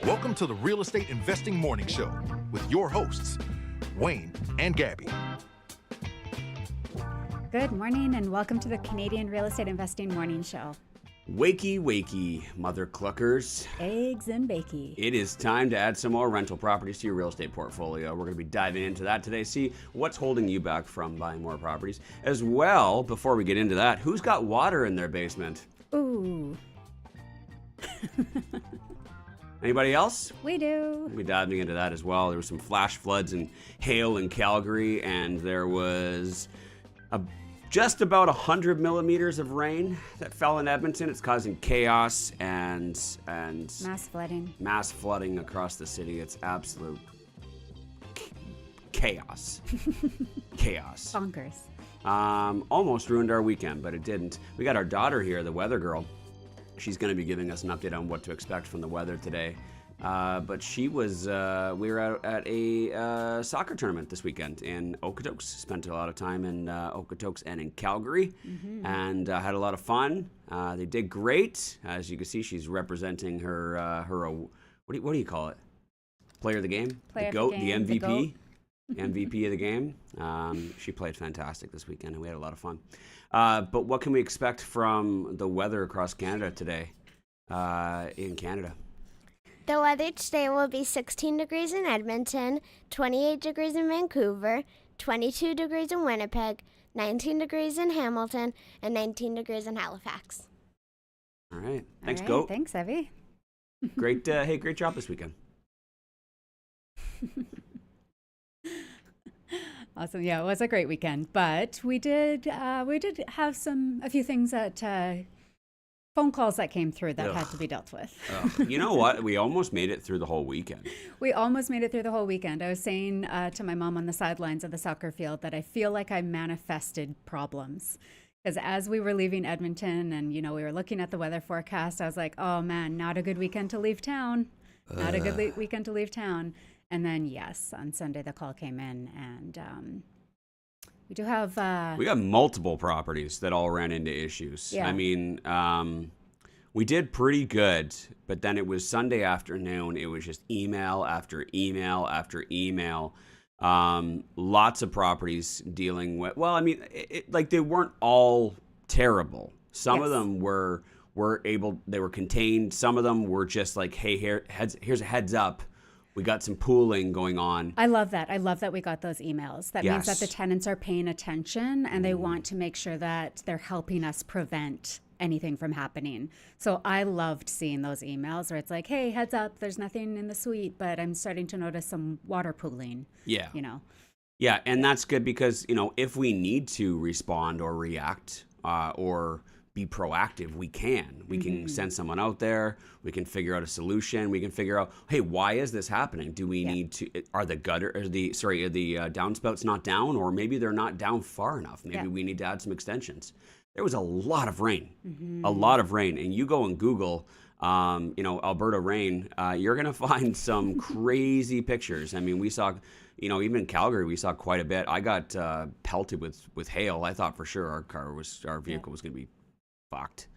Welcome to the Real Estate Investing Morning Show with your hosts, Wayne and Gabby. Good morning and welcome to the Canadian Real Estate Investing Morning Show. Wakey, wakey, mother cluckers. Eggs and bakey. It is time to add some more rental properties to your real estate portfolio. We're going to be diving into that today. See what's holding you back from buying more properties. As well, before we get into that, who's got water in their basement? Ooh. Anybody else? We do. We'll be diving into that as well. There was some flash floods and hail in Calgary, and there was just about 100 millimeters of rain that fell in Edmonton. It's causing chaos and mass flooding. Mass flooding across the city. It's absolute chaos. Chaos. Bonkers. Almost ruined our weekend, but it didn't. We got our daughter here, the weather girl. She's going to be giving us an update on what to expect from the weather today. But she was, we were out at a soccer tournament this weekend in Okotoks. Spent a lot of time in Okotoks and in Calgary, and had a lot of fun. They did great. As you can see, she's representing her, what do you call it? Player of the game? The GOAT, the MVP? The GOAT. MVP of the game. She played fantastic this weekend, and we had a lot of fun. But what can we expect from the weather across Canada today in Canada? The weather today will be 16 degrees in Edmonton, 28 degrees in Vancouver, 22 degrees in Winnipeg, 19 degrees in Hamilton, and 19 degrees in Halifax. All right. Thanks, All right. GOAT. Thanks, Evie. Great. Hey, great job this weekend. Awesome. Yeah, it was a great weekend, but we did have a few things that phone calls that came through that had to be dealt with. You know what? We almost made it through the whole weekend. We almost made it through the whole weekend. I was saying to my mom on the sidelines of the soccer field that I feel like I manifested problems. Because as we were leaving Edmonton and, we were looking at the weather forecast, I was like, oh man, not a good weekend to leave town. Not a good weekend to leave town. And then, yes, on Sunday the call came in, and we do have... we got multiple properties that all ran into issues. Yeah. I mean, we did pretty good, but then it was Sunday afternoon. It was just email after email after email. Lots of properties dealing with... Well, I mean, they weren't all terrible. Some of them were they were contained. Some of them were just like, hey, here's a heads up. We got some pooling going on. I love that. I love that we got those emails. That means Yes. that the tenants are paying attention and they want to make sure that they're helping us prevent anything from happening. So I loved seeing those emails where it's like, hey, heads up, there's nothing in the suite, but I'm starting to notice some water pooling. Yeah. Yeah, and that's good because, if we need to respond or react or be proactive, we can. We can send someone out there. We can figure out a solution. We can figure out, hey, why is this happening? Do we need to? Are the downspouts not down, or maybe they're not down far enough? Maybe we need to add some extensions. There was a lot of rain, and you go and Google, Alberta rain. You're gonna find some crazy pictures. I mean, we saw. Even in Calgary, we saw quite a bit. I got pelted with hail. I thought for sure our vehicle was going to be fucked.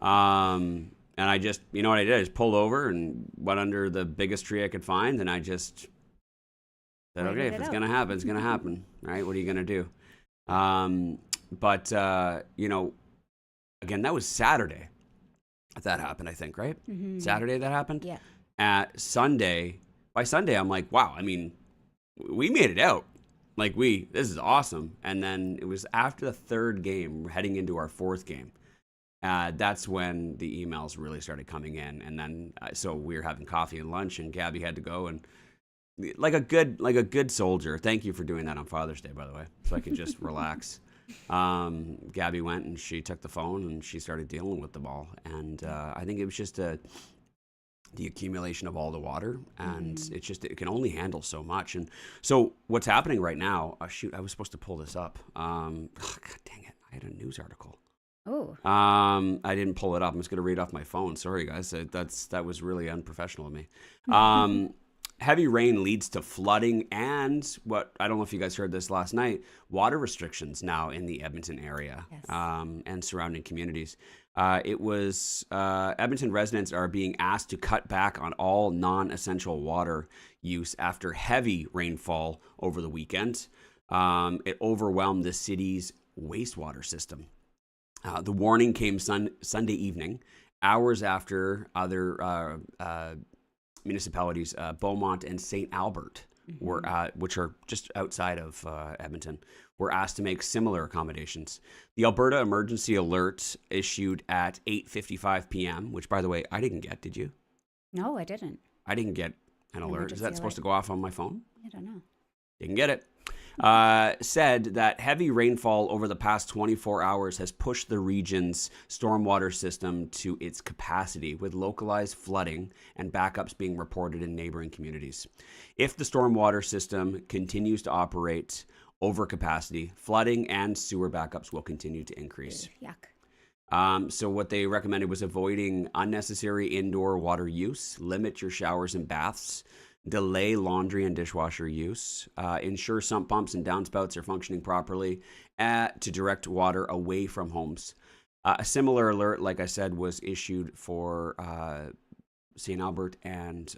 And I just, what I did? I just pulled over and went under the biggest tree I could find, and I just said, okay, if it's going to happen, it's going to happen. Right? What are you going to do? But again, that was Saturday that happened, I think, right? Saturday that happened? Yeah. By Sunday, I'm like, wow, I mean, we made it out. This is awesome. And then it was after the third game, heading into our fourth game. That's when the emails really started coming in. And then, so we were having coffee and lunch, and Gabby had to go, and like a good soldier. Thank you for doing that on Father's Day, by the way, so I could just relax. Gabby went and she took the phone and she started dealing with them all. And I think it was just the accumulation of all the water, and it can only handle so much. And so what's happening right now, I was supposed to pull this up. God dang it. I had a news article. Oh. I didn't pull it up. I'm just going to read off my phone. Sorry guys. That was really unprofessional of me. heavy rain leads to flooding and what, I don't know if you guys heard this last night, water restrictions now in the Edmonton area. Yes. And surrounding communities. Edmonton residents are being asked to cut back on all non-essential water use after heavy rainfall over the weekend. It overwhelmed the city's wastewater system. The warning came Sunday evening, hours after other municipalities, Beaumont and St. Albert, were which are just outside of Edmonton, were asked to make similar accommodations. The Alberta Emergency Alert issued at 8:55 p.m., which, by the way, I didn't get. Did you? No, I didn't. I didn't get an alert. Emergency Is that supposed alert. to go off on my phone? I don't know. Didn't get it. Said that heavy rainfall over the past 24 hours has pushed the region's stormwater system to its capacity, with localized flooding and backups being reported in neighboring communities. If the stormwater system continues to operate over capacity, flooding and sewer backups will continue to increase. Yuck. So what they recommended was avoiding unnecessary indoor water use, limit your showers and baths, delay laundry and dishwasher use, ensure sump pumps and downspouts are functioning properly, to direct water away from homes. A similar alert, like I said, was issued for St. Albert and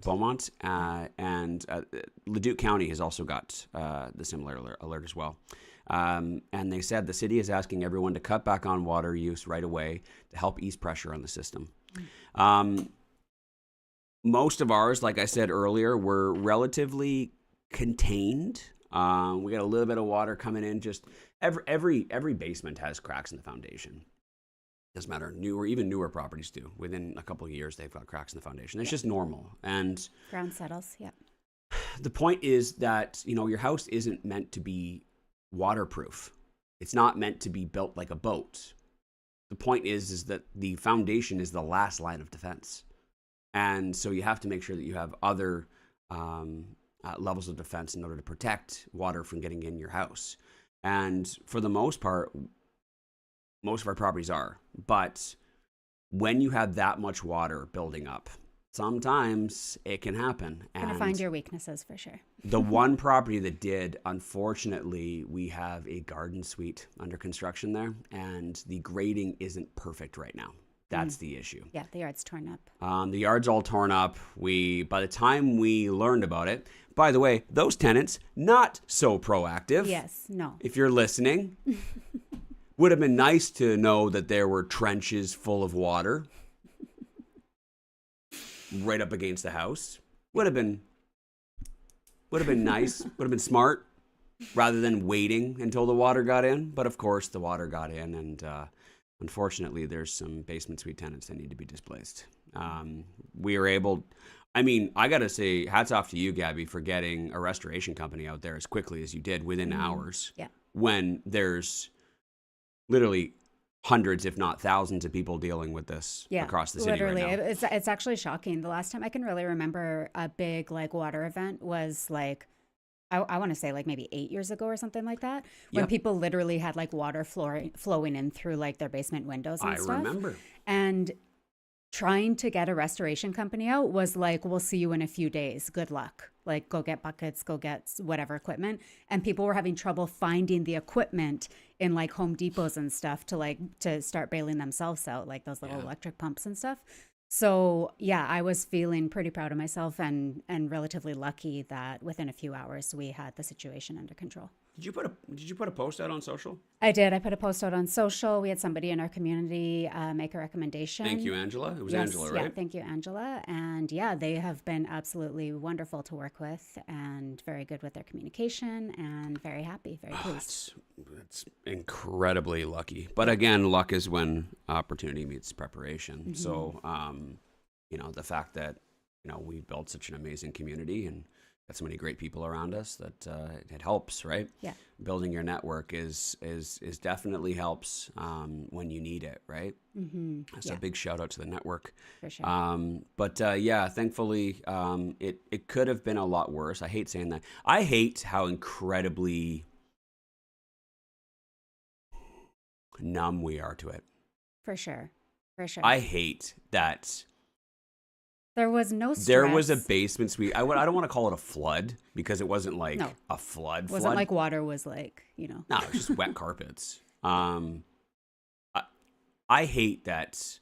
Beaumont, and Leduc County has also got the similar alert as well. And they said the city is asking everyone to cut back on water use right away to help ease pressure on the system. Most of ours, like I said earlier, were relatively contained. We got a little bit of water coming in. Just every basement has cracks in the foundation. Doesn't matter, newer properties do. Within a couple of years, they've got cracks in the foundation. It's just normal. And Ground settles. Yep. the point is that, your house isn't meant to be waterproof. It's not meant to be built like a boat. The point is that the foundation is the last line of defense. And so you have to make sure that you have other levels of defense in order to protect water from getting in your house. And for the most part, most of our properties are. But when you have that much water building up, sometimes it can happen. Gonna And find your weaknesses for sure. the one property that did, unfortunately, we have a garden suite under construction there, and the grading isn't perfect right now. That's the issue. Yeah, the yard's torn up. The yard's all torn up. By the time we learned about it, by the way, those tenants, not so proactive. Yes, no. If you're listening, would have been nice to know that there were trenches full of water right up against the house. Would have been nice. Would have been smart, rather than waiting until the water got in. But of course, the water got in, and unfortunately, there's some basement suite tenants that need to be displaced. We were able, I got to say, hats off to you, Gabby, for getting a restoration company out there as quickly as you did within hours. Yeah. When there's literally hundreds, if not thousands, of people dealing with this across the city literally. right now. It's actually shocking. The last time I can really remember a big water event was I want to say maybe 8 years ago or something like that, when people literally had water flowing in through their basement windows and stuff. I remember. And trying to get a restoration company out was we'll see you in a few days. Good luck. Go get buckets, go get whatever equipment. And people were having trouble finding the equipment in Home Depots and stuff to start bailing themselves out, those little electric pumps and stuff. So yeah, I was feeling pretty proud of myself and relatively lucky that within a few hours we had the situation under control. Did you put a post out on social? I did. I put a post out on social. We had somebody in our community make a recommendation. Thank you, Angela. It was Yes, Angela, right? Yeah, thank you, Angela. And yeah, they have been absolutely wonderful to work with and very good with their communication and very happy, very pleased. It's incredibly lucky. But again, luck is when opportunity meets preparation. Mm-hmm. So, the fact that, we built such an amazing community and got so many great people around us that it helps, right? Yeah. Building your network is definitely helps when you need it, right? Mm-hmm. So a big shout out to the network. For sure. Thankfully, it could have been a lot worse. I hate saying that. I hate how incredibly numb we are to it. For sure. I hate that There was no stress. There was a basement suite. I don't want to call it a flood because it wasn't like a flood. It wasn't like water was like, No, it was just wet carpets. I hate that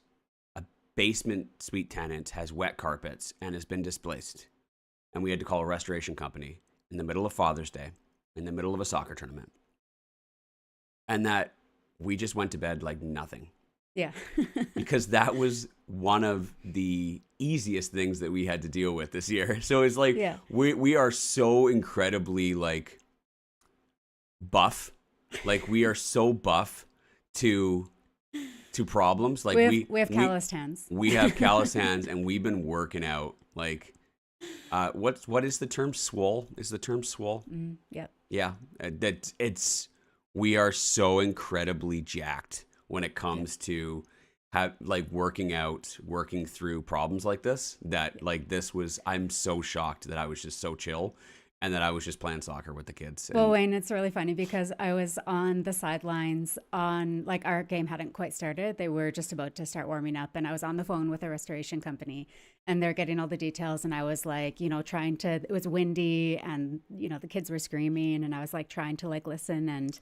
a basement suite tenant has wet carpets and has been displaced. And we had to call a restoration company in the middle of Father's Day, in the middle of a soccer tournament. And that we just went to bed like nothing. Yeah. Because that was one of the easiest things that we had to deal with this year. So it's like we are so incredibly like buff. Like we are so buff to problems. Like we have calloused hands. We have calloused hands, and we've been working out. Like, what is the term? Swole? Is the term swole? Yep. Yeah. We are so incredibly jacked when it comes to working out, working through problems like this. That like this was. I'm so shocked that I was just so chill. And that I was just playing soccer with the kids. Well, Wayne, it's really funny because I was on the sidelines like our game hadn't quite started. They were just about to start warming up. And I was on the phone with a restoration company and they're getting all the details. And I was like, it was windy and, the kids were screaming. And I was like trying to like listen and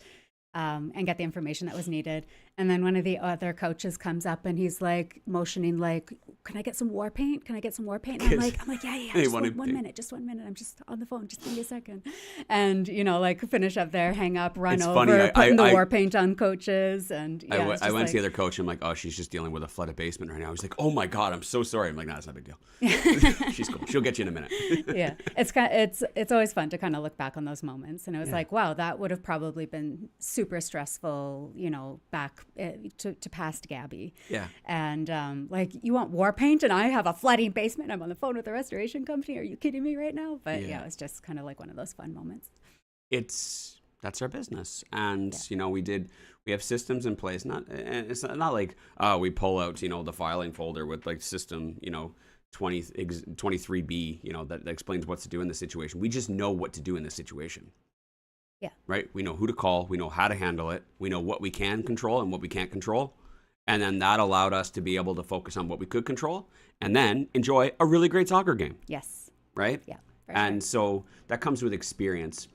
get the information that was needed. And then one of the other coaches comes up and he's like motioning like, can I get some war paint? Can I get some war paint? And I'm like, yeah. Just one minute. I'm just on the phone. Just give me a second. And, like finish up there, hang up, run over, funny. putting the war paint on coaches. And I went to the other coach. I'm like, oh, she's just dealing with a flooded basement right now. He's like, oh my God, I'm so sorry. I'm like, nah, it's not a big deal. She's cool. She'll get you in a minute. Yeah. It's always fun to kind of look back on those moments. And it was like, wow, that would have probably been super stressful, back to past Gabby. Yeah. And like, you want war paint and I have a flooding basement. I'm on the phone with the restoration company. Are you kidding me right now? But yeah, it's just kind of like one of those fun moments. That's our business. And, we have systems in place. It's not like, we pull out, the filing folder with like system, 23B, that explains what to do in the situation. We just know what to do in this situation. Yeah. Right? We know who to call. We know how to handle it. We know what we can control and what we can't control. And then that allowed us to be able to focus on what we could control and then enjoy a really great soccer game. Yes. Right? Yeah. And so that comes with experience.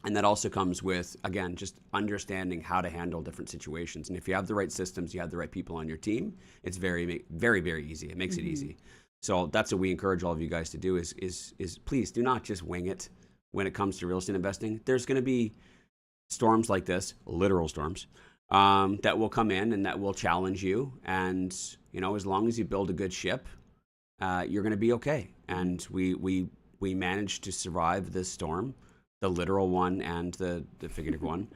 And that also comes with, again, just understanding how to handle different situations. And if you have the right systems, you have the right people on your team, it's very, very, very easy. It makes it easy. So that's what we encourage all of you guys to do is please do not just wing it. When it comes to real estate investing, there's going to be storms like this, literal storms, that will come in and that will challenge you. And, as long as you build a good ship, you're going to be okay. And we managed to survive this storm, the literal one and the figurative one,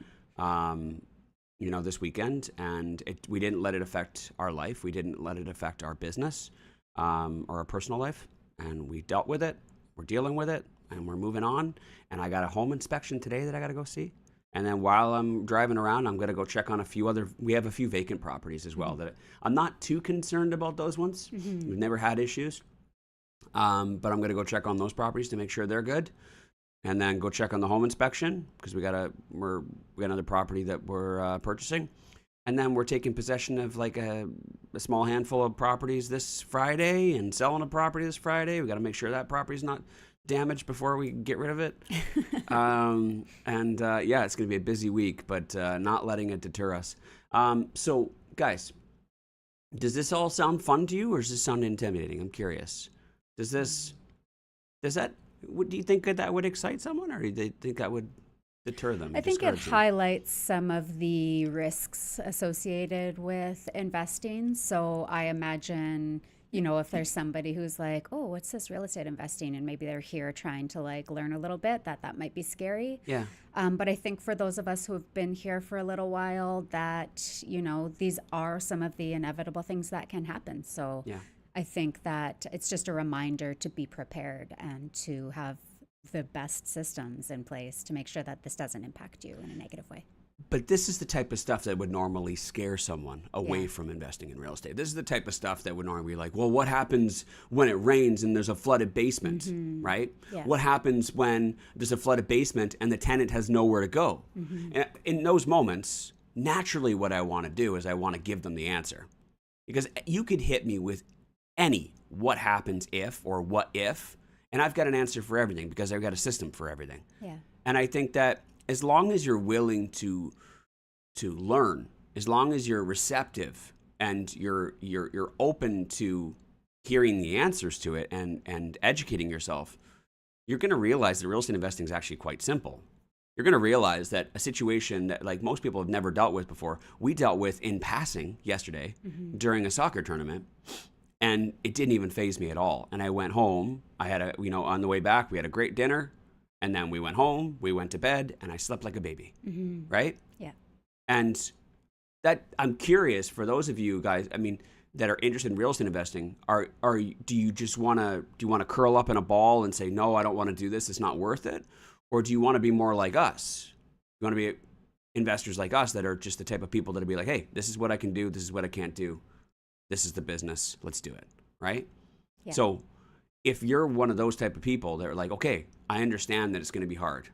this weekend. And we didn't let it affect our life. We didn't let it affect our business or our personal life. And we dealt with it. We're dealing with it. And we're moving on. And I got a home inspection today that I got to go see. And then while I'm driving around, I'm going to go check on we have a few vacant properties as well that I'm not too concerned about those ones. We've never had issues. But I'm going to go check on those properties to make sure they're good. And then go check on the home inspection because we got another property that we're purchasing. And then we're taking possession of like a small handful of properties this Friday and selling a property this Friday. We got to make sure that property's not damaged before we get rid of it. It's going to be a busy week, but not letting it deter us. So guys, does this all sound fun to you or does this sound intimidating? I'm curious. Do you think that would excite someone or do you think that would deter them? I think it highlights some of the risks associated with investing. So I imagine, if there's somebody who's like, oh, what's this real estate investing? And maybe they're here trying to like learn a little bit, that might be scary. Yeah. But I think for those of us who have been here for a little while that, these are some of the inevitable things that can happen. So yeah. I think that it's just a reminder to be prepared and to have the best systems in place to make sure that this doesn't impact you in a negative way. But this is the type of stuff that would normally scare someone away from investing in real estate. This is the type of stuff that would normally be like, well, what happens when it rains and there's a flooded basement, right? Yeah. What happens when there's a flooded basement and the tenant has nowhere to go? And in those moments, naturally what I want to do is I want to give them the answer. Because you could hit me with any what happens if or what if, and I've got an answer for everything because I've got a system for everything. Yeah. And I think that as long as you're willing to learn, as long as you're receptive and you're open to hearing the answers to it and educating yourself, you're going to realize that real estate investing is actually quite simple. You're going to realize that a situation that like most people have never dealt with before, we dealt with in passing yesterday during a soccer tournament, and it didn't even faze me at all. And I went home. I had on the way back, we had a great dinner, and then we went home, we went to bed, and I slept like a baby, right? Yeah. And that I'm curious for those of you guys, I mean, that are interested in real estate investing, do you want to curl up in a ball and say, no, I don't want to do this, it's not worth it? Or do you want to be more like us? You want to be investors like us that are just the type of people that'll be like, hey, this is what I can do, this is what I can't do, this is the business, let's do it, right? Yeah. So if you're one of those type of people that are like, okay, I understand that it's going to be hard,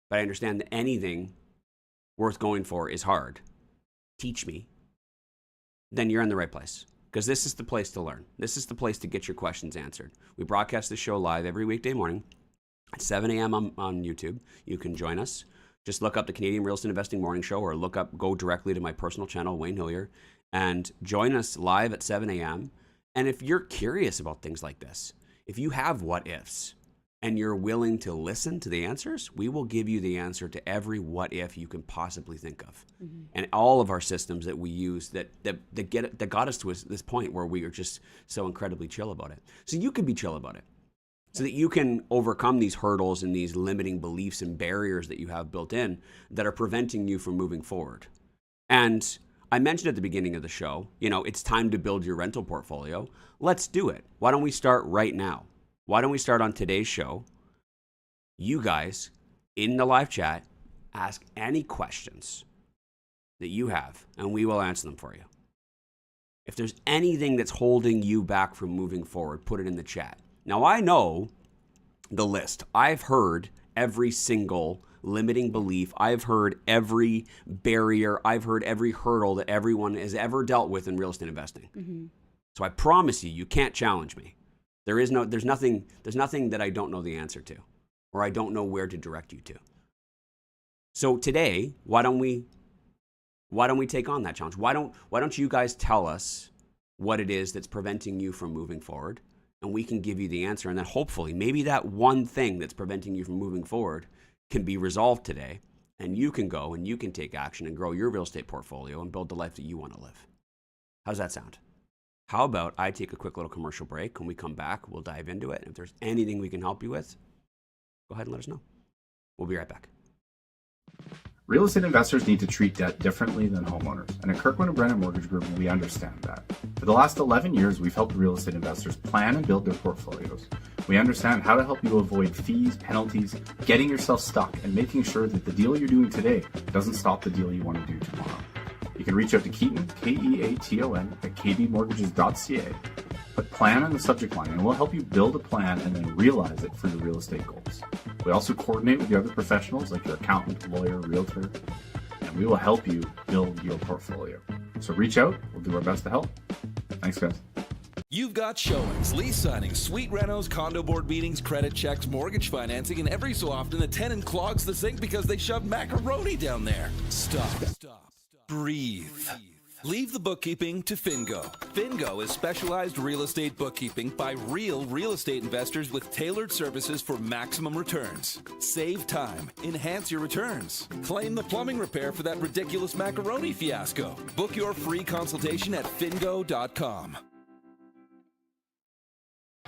but I understand that anything worth going for is hard, teach me, then you're in the right place. Because this is the place to learn. This is the place to get your questions answered. We broadcast this show live every weekday morning at 7 a.m. on YouTube. You can join us. Just look up the Canadian Real Estate Investing Morning Show, or go directly to my personal channel, Wayne Hillier, and join us live at 7 a.m. And if you're curious about things like this, if you have what ifs, and you're willing to listen to the answers, we will give you the answer to every what if you can possibly think of. And all of our systems that we use that got us to this point where we are just so incredibly chill about it. So you can be chill about it. So that you can overcome these hurdles and these limiting beliefs and barriers that you have built in that are preventing you from moving forward. And I mentioned at the beginning of the show, it's time to build your rental portfolio. Let's do it. Why don't we start right now? Why don't we start on today's show? You guys in the live chat, ask any questions that you have, and we will answer them for you. If there's anything that's holding you back from moving forward, put it in the chat. Now, I know the list. I've heard every single limiting belief. I've heard every barrier. I've heard every hurdle that everyone has ever dealt with in real estate investing. So I promise you can't challenge me. There's nothing that I don't know the answer to, or I don't know where to direct you to. So today, why don't we take on that challenge? Why don't you guys tell us what it is that's preventing you from moving forward, and we can give you the answer, and then hopefully maybe that one thing that's preventing you from moving forward can be resolved today, and you can go and you can take action and grow your real estate portfolio and build the life that you want to live. How's that sound? How about I take a quick little commercial break? When we come back, we'll dive into it. And if there's anything we can help you with, go ahead and let us know. We'll be right back. Real estate investors need to treat debt differently than homeowners, and at Kirkland & Brennan Mortgage Group, we understand that. For the last 11 years, we've helped real estate investors plan and build their portfolios. We understand how to help you avoid fees, penalties, getting yourself stuck, and making sure that the deal you're doing today doesn't stop the deal you want to do tomorrow. You can reach out to Keaton, Keaton, at kbmortgages.ca. Put plan in the subject line, and we'll help you build a plan and then realize it for your real estate goals. We also coordinate with the other professionals like your accountant, lawyer, realtor, and we will help you build your portfolio. So reach out. We'll do our best to help. Thanks, guys. You've got showings, lease signings, suite renos, condo board meetings, credit checks, mortgage financing, and every so often the tenant clogs the sink because they shoved macaroni down there. Stop. Breathe. Leave the bookkeeping to Fingo. Fingo is specialized real estate bookkeeping by real estate investors with tailored services for maximum returns. Save time. Enhance your returns. Claim the plumbing repair for that ridiculous macaroni fiasco. Book your free consultation at fingo.com.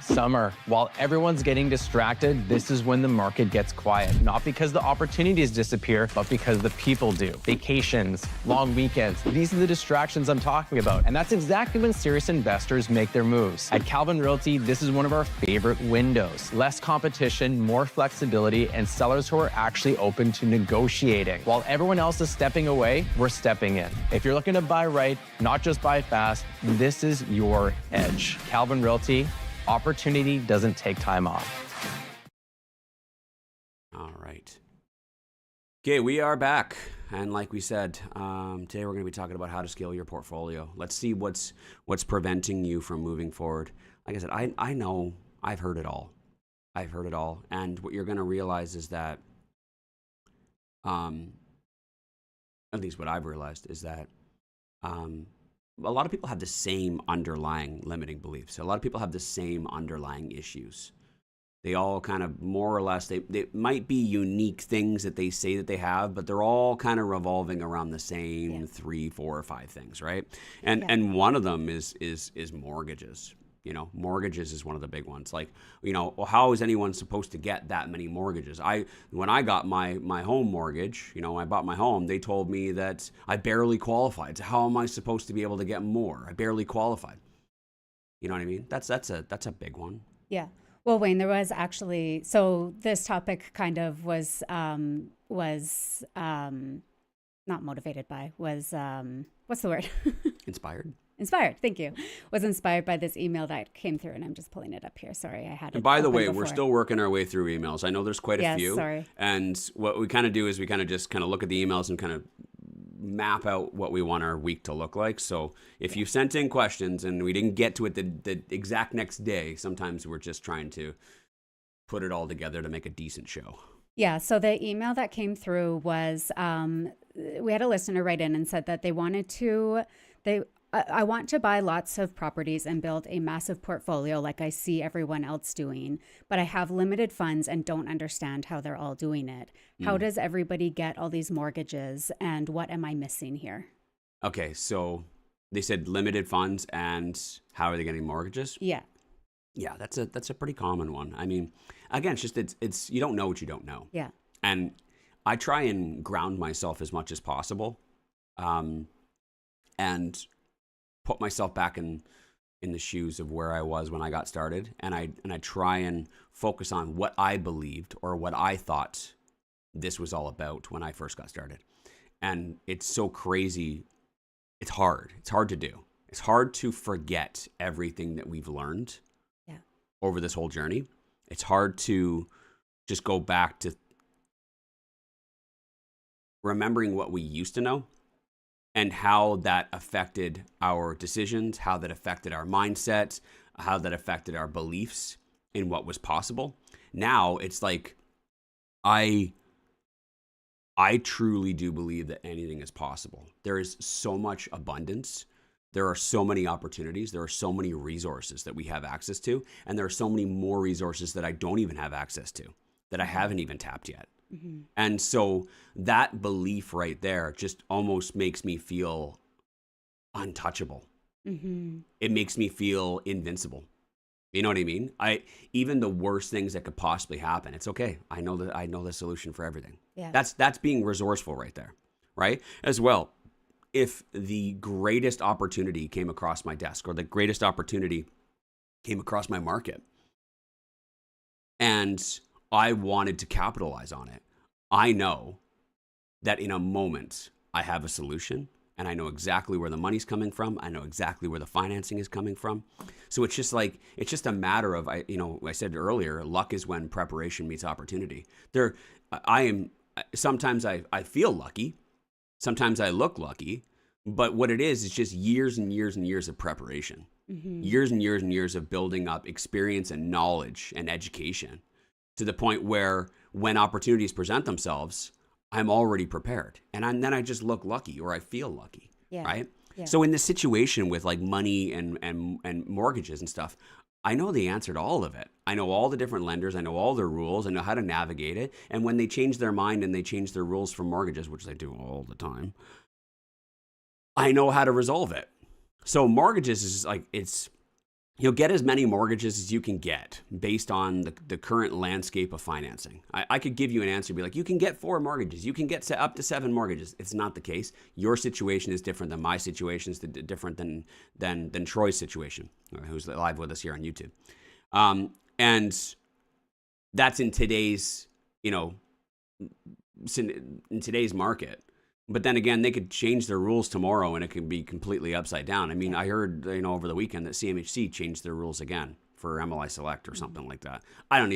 Summer. While everyone's getting distracted, this is when the market gets quiet. Not because the opportunities disappear, but because the people do. Vacations, long weekends, these are the distractions I'm talking about. And that's exactly when serious investors make their moves. At Calvin Realty, this is one of our favorite windows. Less competition, more flexibility, and sellers who are actually open to negotiating. While everyone else is stepping away, we're stepping in. If you're looking to buy right, not just buy fast, this is your edge. Calvin Realty. Opportunity doesn't take time off. All right. Okay, we are back. And like we said, today we're going to be talking about how to scale your portfolio. Let's see what's preventing you from moving forward. Like I said, I know I've heard it all. And what you're going to realize is that, at least what I've realized is that a lot of people have the same underlying limiting beliefs. A lot of people have the same underlying issues. They all kind of more or less, they might be unique things that they say that they have, but they're all kind of revolving around the same 3, 4, or 5 things, right? And one of them is mortgages. You know, mortgages is one of the big ones. Like, you know, well, how is anyone supposed to get that many mortgages? When I got my home mortgage, you know, I bought my home, they told me that I barely qualified. So how am I supposed to be able to get more? I barely qualified. You know what I mean? That's a big one. Yeah. Well, Wayne, there was actually, so this topic kind of was not motivated by, was, what's the word? Inspired. Inspired, thank you. Was inspired by this email that came through, and I'm just pulling it up here. Sorry, I had it. And by the way, before. We're still working our way through emails. I know there's quite a few. Sorry. And what we kind of do is we kind of just kind of look at the emails and kind of map out what we want our week to look like. So if you sent in questions and we didn't get to it the exact next day, sometimes we're just trying to put it all together to make a decent show. Yeah, so the email that came through was, we had a listener write in and said that they wanted to, I want to buy lots of properties and build a massive portfolio like I see everyone else doing, but I have limited funds and don't understand how they're all doing it. How does everybody get all these mortgages, and what am I missing here? Okay, so they said limited funds, and how are they getting mortgages? Yeah. Yeah, that's a pretty common one. I mean, again, it's just it's you don't know what you don't know. Yeah. And I try and ground myself as much as possible, and put myself back in the shoes of where I was when I got started, and I try and focus on what I believed or what I thought this was all about when I first got started. And it's so crazy. It's hard. It's hard to do. It's hard to forget everything that we've learned over this whole journey. It's hard to just go back to remembering what we used to know and how that affected our decisions, how that affected our mindset, how that affected our beliefs in what was possible. Now it's like, I truly do believe that anything is possible. There is so much abundance. There are so many opportunities. There are so many resources that we have access to. And there are so many more resources that I don't even have access to, that I haven't even tapped yet. Mm-hmm. And so that belief right there just almost makes me feel untouchable. Mm-hmm. It makes me feel invincible. You know what I mean? Even the worst things that could possibly happen, it's okay. I know the solution for everything. Yeah. That's being resourceful right there, right? As well, if the greatest opportunity came across my desk or the greatest opportunity came across my market and I wanted to capitalize on it, I know that in a moment I have a solution and I know exactly where the money's coming from. I know exactly where the financing is coming from. So it's just a matter of, I said earlier, luck is when preparation meets opportunity. Sometimes I feel lucky. Sometimes I look lucky, but what it is just years and years and years of preparation, years and years and years of building up experience and knowledge and education to the point where when opportunities present themselves, I'm already prepared. And then I just look lucky or I feel lucky, right? Yeah. So in this situation with like money and mortgages and stuff, I know the answer to all of it. I know all the different lenders. I know all their rules. I know how to navigate it. And when they change their mind and they change their rules for mortgages, which they do all the time, I know how to resolve it. So mortgages is like, get as many mortgages as you can get based on the current landscape of financing. I could give you an answer, be like, you can get 4 mortgages. You can get up to 7 mortgages. It's not the case. Your situation is different than my situation, is different than Troy's situation, who's live with us here on YouTube. And that's in today's, in today's market. But then again, they could change their rules tomorrow and it could be completely upside down. I mean, I heard, over the weekend that CMHC changed their rules again for MLI Select or something like that. I don't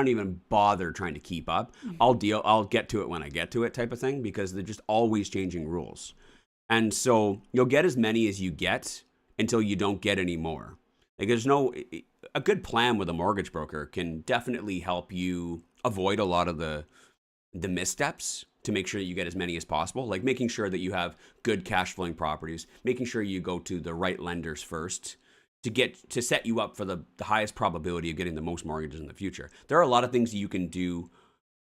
even bother trying to keep up. I'll get to it when I get to it type of thing, because they're just always changing rules. And so you'll get as many as you get until you don't get any more. Like a good plan with a mortgage broker can definitely help you avoid a lot of the missteps to make sure that you get as many as possible, like making sure that you have good cash flowing properties, making sure you go to the right lenders first to set you up for the highest probability of getting the most mortgages in the future. There are a lot of things you can do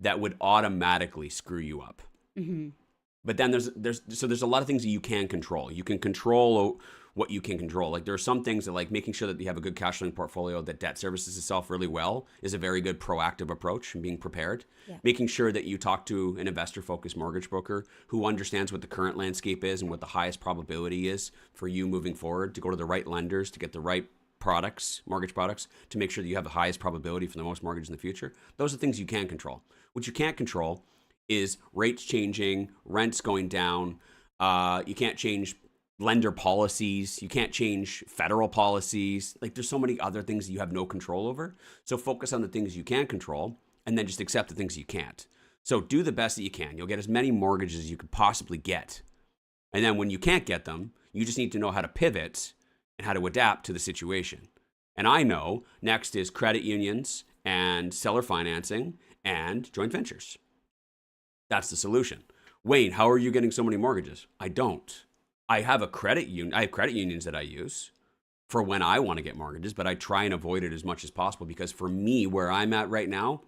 that would automatically screw you up. Mm-hmm. But then there's a lot of things that you can control. You can control what you can control. Like there are some things that, like making sure that you have a good cash flowing portfolio that debt services itself really well is a very good proactive approach and being prepared. Yeah. Making sure that you talk to an investor focused mortgage broker who understands what the current landscape is and what the highest probability is for you moving forward, to go to the right lenders, to get the right products, mortgage products, to make sure that you have the highest probability for the most mortgage in the future. Those are things you can control. What you can't control is rates changing, rents going down. You can't change lender policies. You can't change federal policies. Like there's so many other things that you have no control over. So focus on the things you can control and then just accept the things you can't. So do the best that you can. You'll get as many mortgages as you could possibly get. And then when you can't get them, you just need to know how to pivot and how to adapt to the situation. And I know next is credit unions and seller financing and joint ventures. That's the solution. Wayne, how are you getting so many mortgages? I don't. I have credit unions that I use for when I want to get mortgages, but I try and avoid it as much as possible, because for me, where I'm at right now,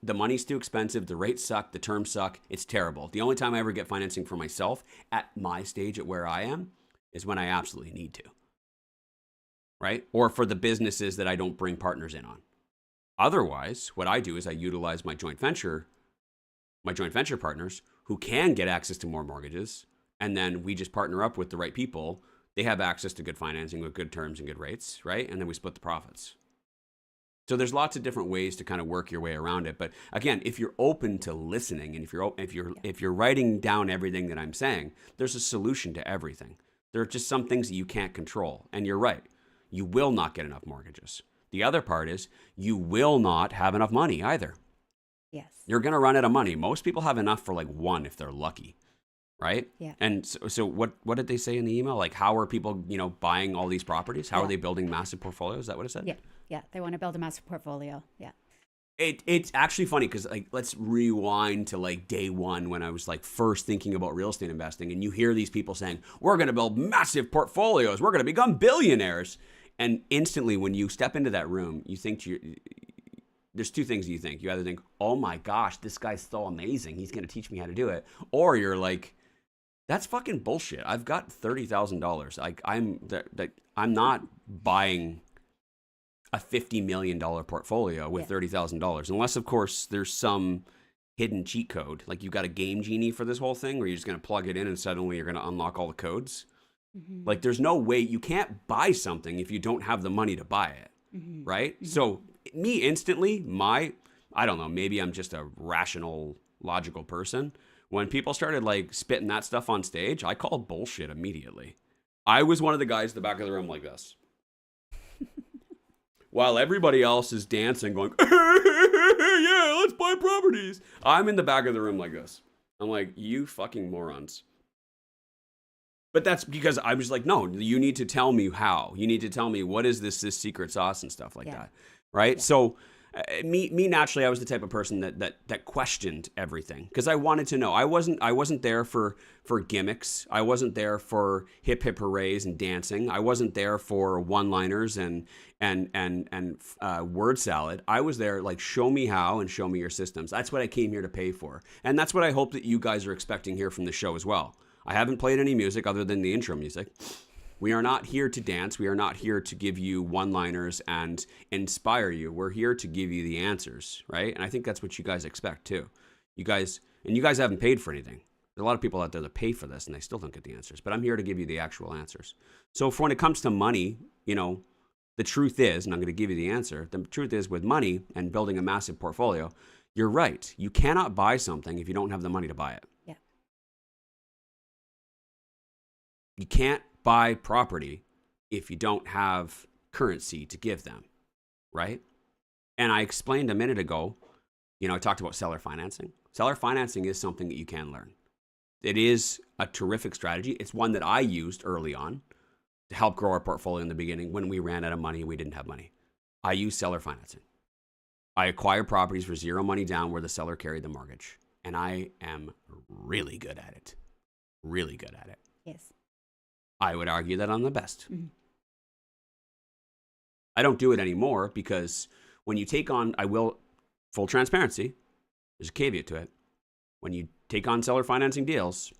the money's too expensive, the rates suck, the terms suck, it's terrible. The only time I ever get financing for myself at my stage at where I am is when I absolutely need to, right? Or for the businesses that I don't bring partners in on. Otherwise, what I do is I utilize my joint venture partners who can get access to more mortgages, and then we just partner up with the right people. They have access to good financing with good terms and good rates, right? And then we split the profits. So there's lots of different ways to kind of work your way around it. But again, if you're open to listening, and if you're writing down everything that I'm saying, there's a solution to everything. There are just some things that you can't control. And you're right. You will not get enough mortgages. The other part is you will not have enough money either. Yes. You're going to run out of money. Most people have enough for like one if they're lucky, right? Yeah. And so what did they say in the email? Like, how are people, buying all these properties? How are they building massive portfolios? Is that what it said? Yeah. Yeah. They want to build a massive portfolio. Yeah. It's actually funny because, like, let's rewind to like day one when I was like first thinking about real estate investing, and you hear these people saying, we're going to build massive portfolios. We're going to become billionaires. And instantly when you step into that room, you think there's two things you think. You either think, oh my gosh, this guy's so amazing, he's going to teach me how to do it. Or you're like, that's fucking bullshit. I've got $30,000. Like I'm not buying a $50 million portfolio with $30,000. Unless, of course, there's some hidden cheat code. Like you've got a game genie for this whole thing where you're just going to plug it in and suddenly you're going to unlock all the codes. Mm-hmm. Like there's no way. You can't buy something if you don't have the money to buy it. Mm-hmm. Right? Mm-hmm. So me instantly, I don't know, maybe I'm just a rational, logical person. When people started like spitting that stuff on stage, I called bullshit immediately. I was one of the guys at the back of the room like this. While everybody else is dancing, going, yeah, let's buy properties. I'm in the back of the room like this. I'm like, you fucking morons. But that's because I was like, no, you need to tell me how. You need to tell me what is this secret sauce and stuff like that, right? Yeah. So me naturally, I was the type of person that questioned everything because I wanted to know. I wasn't there for gimmicks. I wasn't there for hip hip hoorays and dancing. I wasn't there for one-liners and word salad. I was there like, show me how and show me your systems. That's what I came here to pay for, and that's what I hope that you guys are expecting here from the show as well. I haven't played any music other than the intro music. We are not here to dance. We are not here to give you one-liners and inspire you. We're here to give you the answers, right? And I think that's what you guys expect too. You guys haven't paid for anything. There's a lot of people out there that pay for this and they still don't get the answers. But I'm here to give you the actual answers. So for when it comes to money, the truth is, and I'm going to give you the answer, the truth is with money and building a massive portfolio, you're right. You cannot buy something if you don't have the money to buy it. Yeah. You can't buy property if you don't have currency to give them. right? And I explained a minute ago, I talked about seller financing. Seller financing is something that you can learn. It is a terrific strategy. It's one that I used early on to help grow our portfolio in the beginning when we ran out of money and we didn't have money. I used seller financing. I acquired properties for zero money down where the seller carried the mortgage. And I am really good at it. Really good at it. Yes. I would argue that I'm the best. Mm-hmm. I don't do it anymore because when you take on, full transparency, there's a caveat to it. When you take on seller financing deals,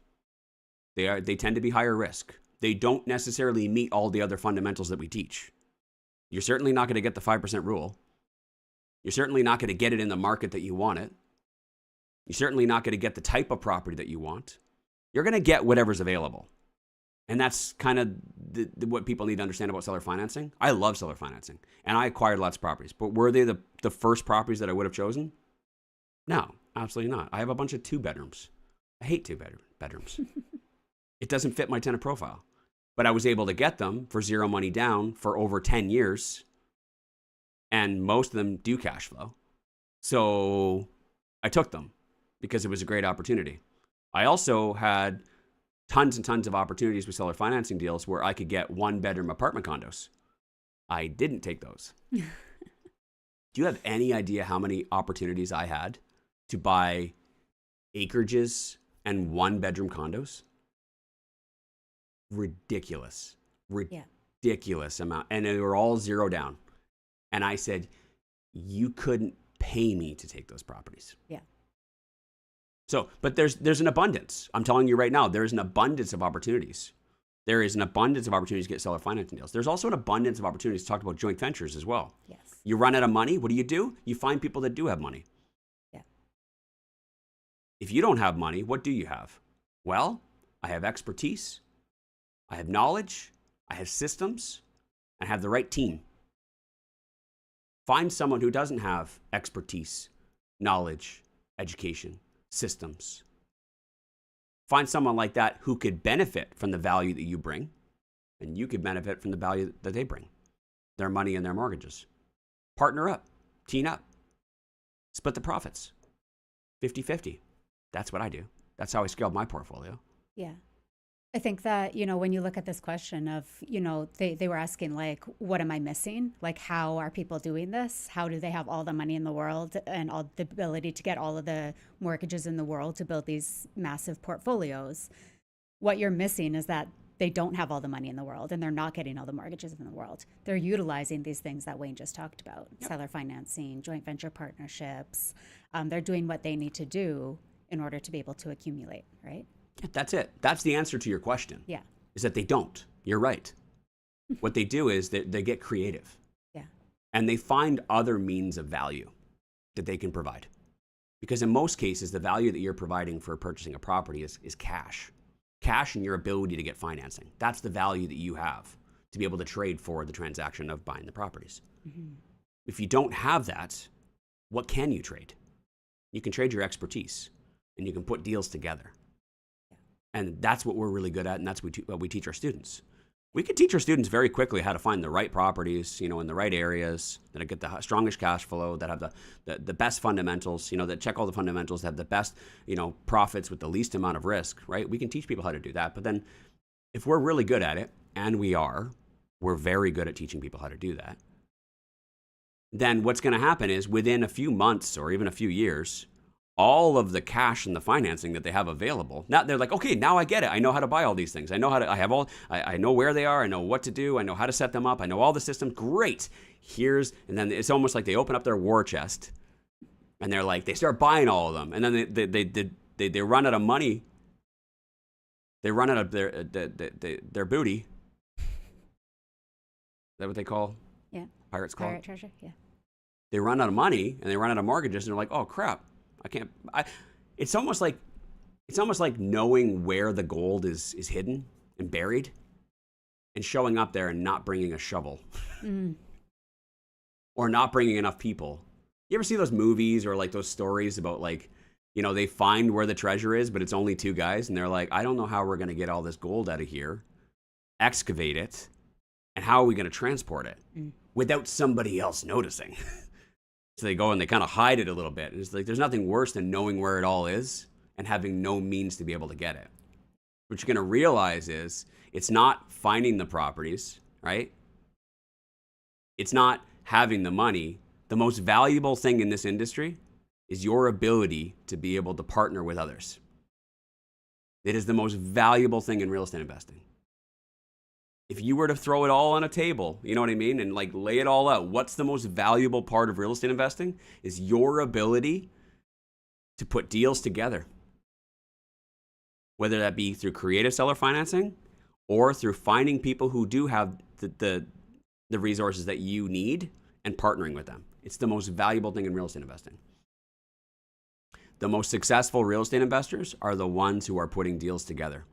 they tend to be higher risk. They don't necessarily meet all the other fundamentals that we teach. You're certainly not going to get the 5% rule. You're certainly not going to get it in the market that you want it. You're certainly not going to get the type of property that you want. You're going to get whatever's available. And that's kind of what people need to understand about seller financing. I love seller financing, and I acquired lots of properties. But were they the first properties that I would have chosen? No, absolutely not. I have a bunch of 2 bedrooms. I hate 2 bedrooms. It doesn't fit my tenant profile. But I was able to get them for zero money down for over 10 years. And most of them do cash flow. So I took them because it was a great opportunity. I also had tons and tons of opportunities with seller financing deals where I could get 1-bedroom apartment condos. I didn't take those. Do you have any idea how many opportunities I had to buy acreages and 1-bedroom condos? Ridiculous amount. And they were all zero down. And I said, you couldn't pay me to take those properties. Yeah. So, but there's an abundance. I'm telling you right now, there's an abundance of opportunities. There is an abundance of opportunities to get seller financing deals. There's also an abundance of opportunities to talk about joint ventures as well. Yes. You run out of money, what do? You find people that do have money. Yeah. If you don't have money, what do you have? Well, I have expertise. I have knowledge, I have systems, and I have the right team. Find someone who doesn't have expertise, knowledge, education, systems. Find someone like that who could benefit from the value that you bring, and you could benefit from the value that they bring, their money and their mortgages. Partner up, team up, split the profits, 50-50. That's what I do. That's how I scaled my portfolio. Yeah. I think that, when you look at this question of, they were asking, like, what am I missing? Like, how are people doing this? How do they have all the money in the world and all the ability to get all of the mortgages in the world to build these massive portfolios? What you're missing is that they don't have all the money in the world and they're not getting all the mortgages in the world. They're utilizing these things that Wayne just talked about, seller financing, joint venture partnerships. They're doing what they need to do in order to be able to accumulate, right? That's it. That's the answer to your question. Yeah. Is that they don't. You're right. What they do is they get creative. Yeah. And they find other means of value that they can provide. Because in most cases, the value that you're providing for purchasing a property is cash. Cash and your ability to get financing. That's the value that you have to be able to trade for the transaction of buying the properties. Mm-hmm. If you don't have that, what can you trade? You can trade your expertise and you can put deals together. And that's what we're really good at, and that's what we teach our students. We can teach our students very quickly how to find the right properties, in the right areas, that get the strongest cash flow, that have the best fundamentals, that check all the fundamentals, that have the best, profits with the least amount of risk, right? We can teach people how to do that. But then if we're really good at it, and we're very good at teaching people how to do that, then what's going to happen is within a few months or even a few years, all of the cash and the financing that they have available. Now they're like, okay, now I get it. I know how to buy all these things. I know where they are. I know what to do. I know how to set them up. I know all the systems. Great. And then it's almost like they open up their war chest and they're like, they start buying all of them. And then they run out of money. They run out of their booty. Is that what they call? Yeah. Pirates call Pirate treasure. Yeah. They run out of money and they run out of mortgages and they're like, oh crap. It's almost like knowing where the gold is hidden and buried and showing up there and not bringing a shovel or not bringing enough people. You ever see those movies or like those stories about they find where the treasure is, but it's only 2 guys and they're like, I don't know how we're going to get all this gold out of here, excavate it, And how are we going to transport it without somebody else noticing? So they go and they kind of hide it a little bit. It's like there's nothing worse than knowing where it all is and having no means to be able to get it. What you're going to realize is it's not finding the properties, right? It's not having the money. The most valuable thing in this industry is your ability to be able to partner with others. It is the most valuable thing in real estate investing. If you were to throw it all on a table, you know what I mean, and like lay it all out, what's the most valuable part of real estate investing is your ability to put deals together. Whether that be through creative seller financing or through finding people who do have the resources that you need and partnering with them. It's the most valuable thing in real estate investing. The most successful real estate investors are the ones who are putting deals together.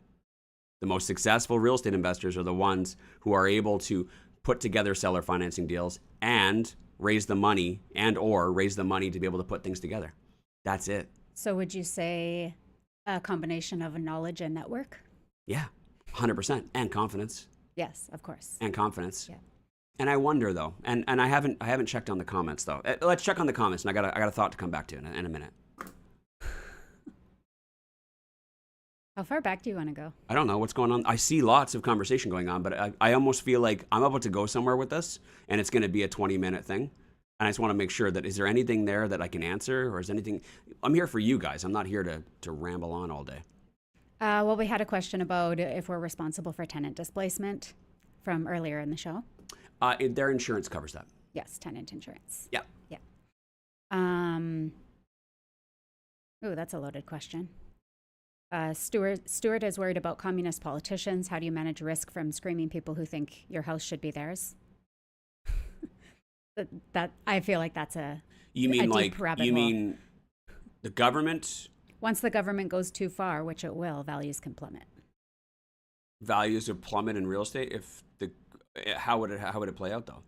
The most successful real estate investors are the ones who are able to put together seller financing deals and raise the money to be able to put things together. That's it. So would you say a combination of knowledge and network? Yeah, 100%. And confidence. Yes, of course. And confidence. Yeah. And I wonder though, and I haven't checked on the comments though. Let's check on the comments, and I got a thought to come back to in a minute. How far back do you want to go? I don't know what's going on. I see lots of conversation going on, but I almost feel like I'm about to go somewhere with this, and it's going to be a 20-minute thing. And I just want to make sure that, is there anything there that I can answer, or is anything? I'm here for you guys. I'm not here to ramble on all day. Well, we had a question about if we're responsible for tenant displacement from earlier in the show. Their insurance covers that. Yes, tenant insurance. Yeah. Yeah. Ooh, that's a loaded question. Stuart is worried about communist politicians. How do you manage risk from screaming people who think your house should be theirs? that I feel like that's a deep rabbit hole. Mean the government? Once the government goes too far, which it will, values can plummet. Values would plummet in real estate. How would it play out though?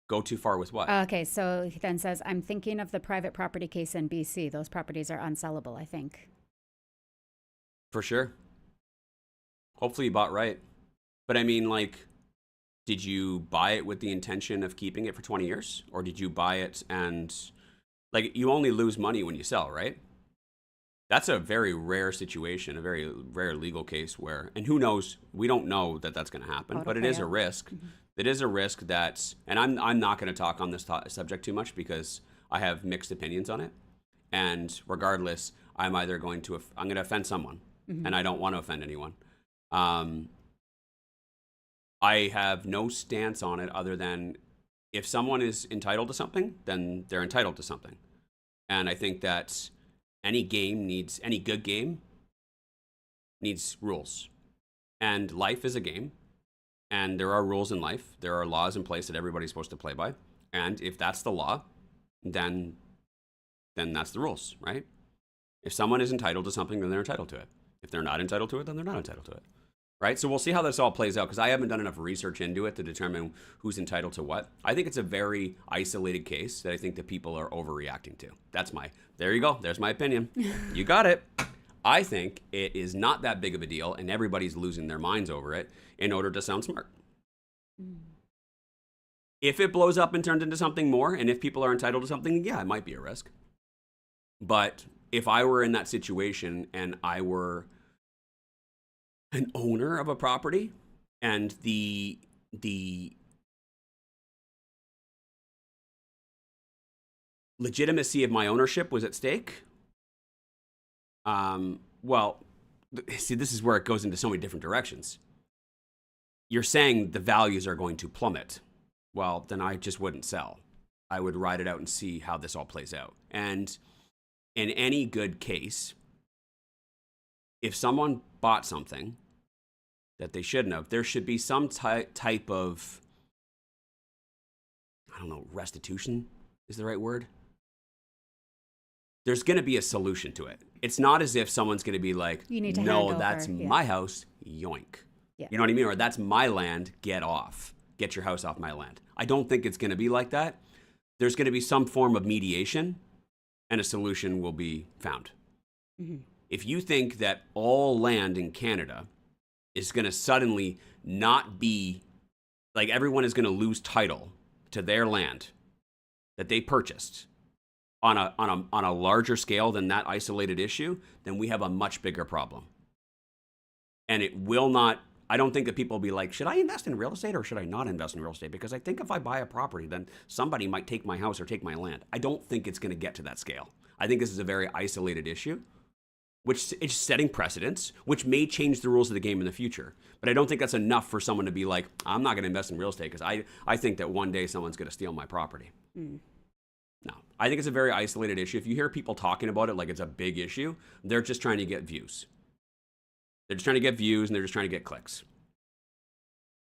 Go too far with what? Okay, so he then says, I'm thinking of the private property case in BC. Those properties are unsellable, I think. For sure. Hopefully you bought right. But I mean, like, did you buy it with the intention of keeping it for 20 years? Or did you buy it and, like, you only lose money when you sell, right? That's a very rare situation, a very rare legal case where, and who knows, we don't know that that's going to happen, but it is a risk. Mm-hmm. It is a risk that, and I'm not going to talk on this subject too much because I have mixed opinions on it. And regardless, I'm going to offend someone. Mm-hmm. And I don't want to offend anyone. I have no stance on it other than if someone is entitled to something, then they're entitled to something. And I think that any good game needs rules. And life is a game. And there are rules in life. There are laws in place that everybody's supposed to play by. And if that's the law, then that's the rules, right? If someone is entitled to something, then they're entitled to it. If they're not entitled to it, then they're not entitled to it, right? So we'll see how this all plays out because I haven't done enough research into it to determine who's entitled to what. I think it's a very isolated case that I think that people are overreacting to. There you go. There's my opinion. You got it. I think it is not that big of a deal and everybody's losing their minds over it in order to sound smart. If it blows up and turns into something more, and if people are entitled to something, yeah, it might be a risk. But if I were in that situation and I were an owner of a property and the legitimacy of my ownership was at stake, well, see, this is where it goes into so many different directions. You're saying the values are going to plummet. Well, then I just wouldn't sell. I would ride it out and see how this all plays out. And in any good case, if someone bought something that they shouldn't have, there should be some type of, I don't know, restitution is the right word. There's going to be a solution to it. It's not as if someone's going to be like, no, that's my house, yoink. Yeah. You know what I mean? Or that's my land, get off. Get your house off my land. I don't think it's going to be like that. There's going to be some form of mediation and a solution will be found. Mm-hmm. If you think that all land in Canada is going to suddenly not be like everyone is going to lose title to their land that they purchased on a larger scale than that isolated issue, then we have a much bigger problem. And it will not, I don't think that people will be like, should I invest in real estate or should I not invest in real estate? Because I think if I buy a property, then somebody might take my house or take my land. I don't think it's going to get to that scale. I think this is a very isolated issue, which is setting precedents, which may change the rules of the game in the future. But I don't think that's enough for someone to be like, I'm not going to invest in real estate because I think that one day someone's going to steal my property. No, I think it's a very isolated issue. If you hear people talking about it like it's a big issue, they're just trying to get views. They're just trying to get views and they're just trying to get clicks.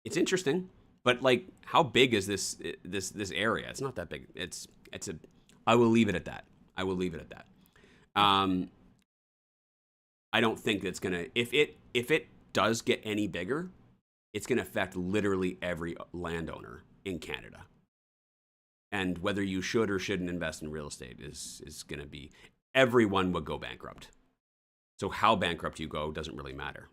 It's interesting, but like, how big is this area? It's not that big. I will leave it at that. I don't think it's gonna. If it does get any bigger, it's gonna affect literally every landowner in Canada. And whether you should or shouldn't invest in real estate is gonna be, everyone would go bankrupt. So how bankrupt you go doesn't really matter.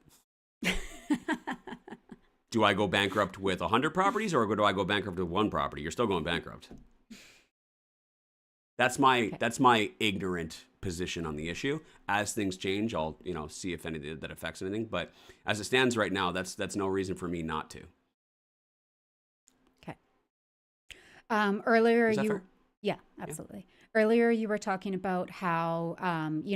Do I go bankrupt with 100 properties or do I go bankrupt with one property? You're still going bankrupt. That's my ignorant position on the issue. As things change, I'll see if anything that affects anything. But as it stands right now, that's no reason for me not to. Okay. Earlier Is that you, fair? yeah, absolutely. Earlier you were talking about how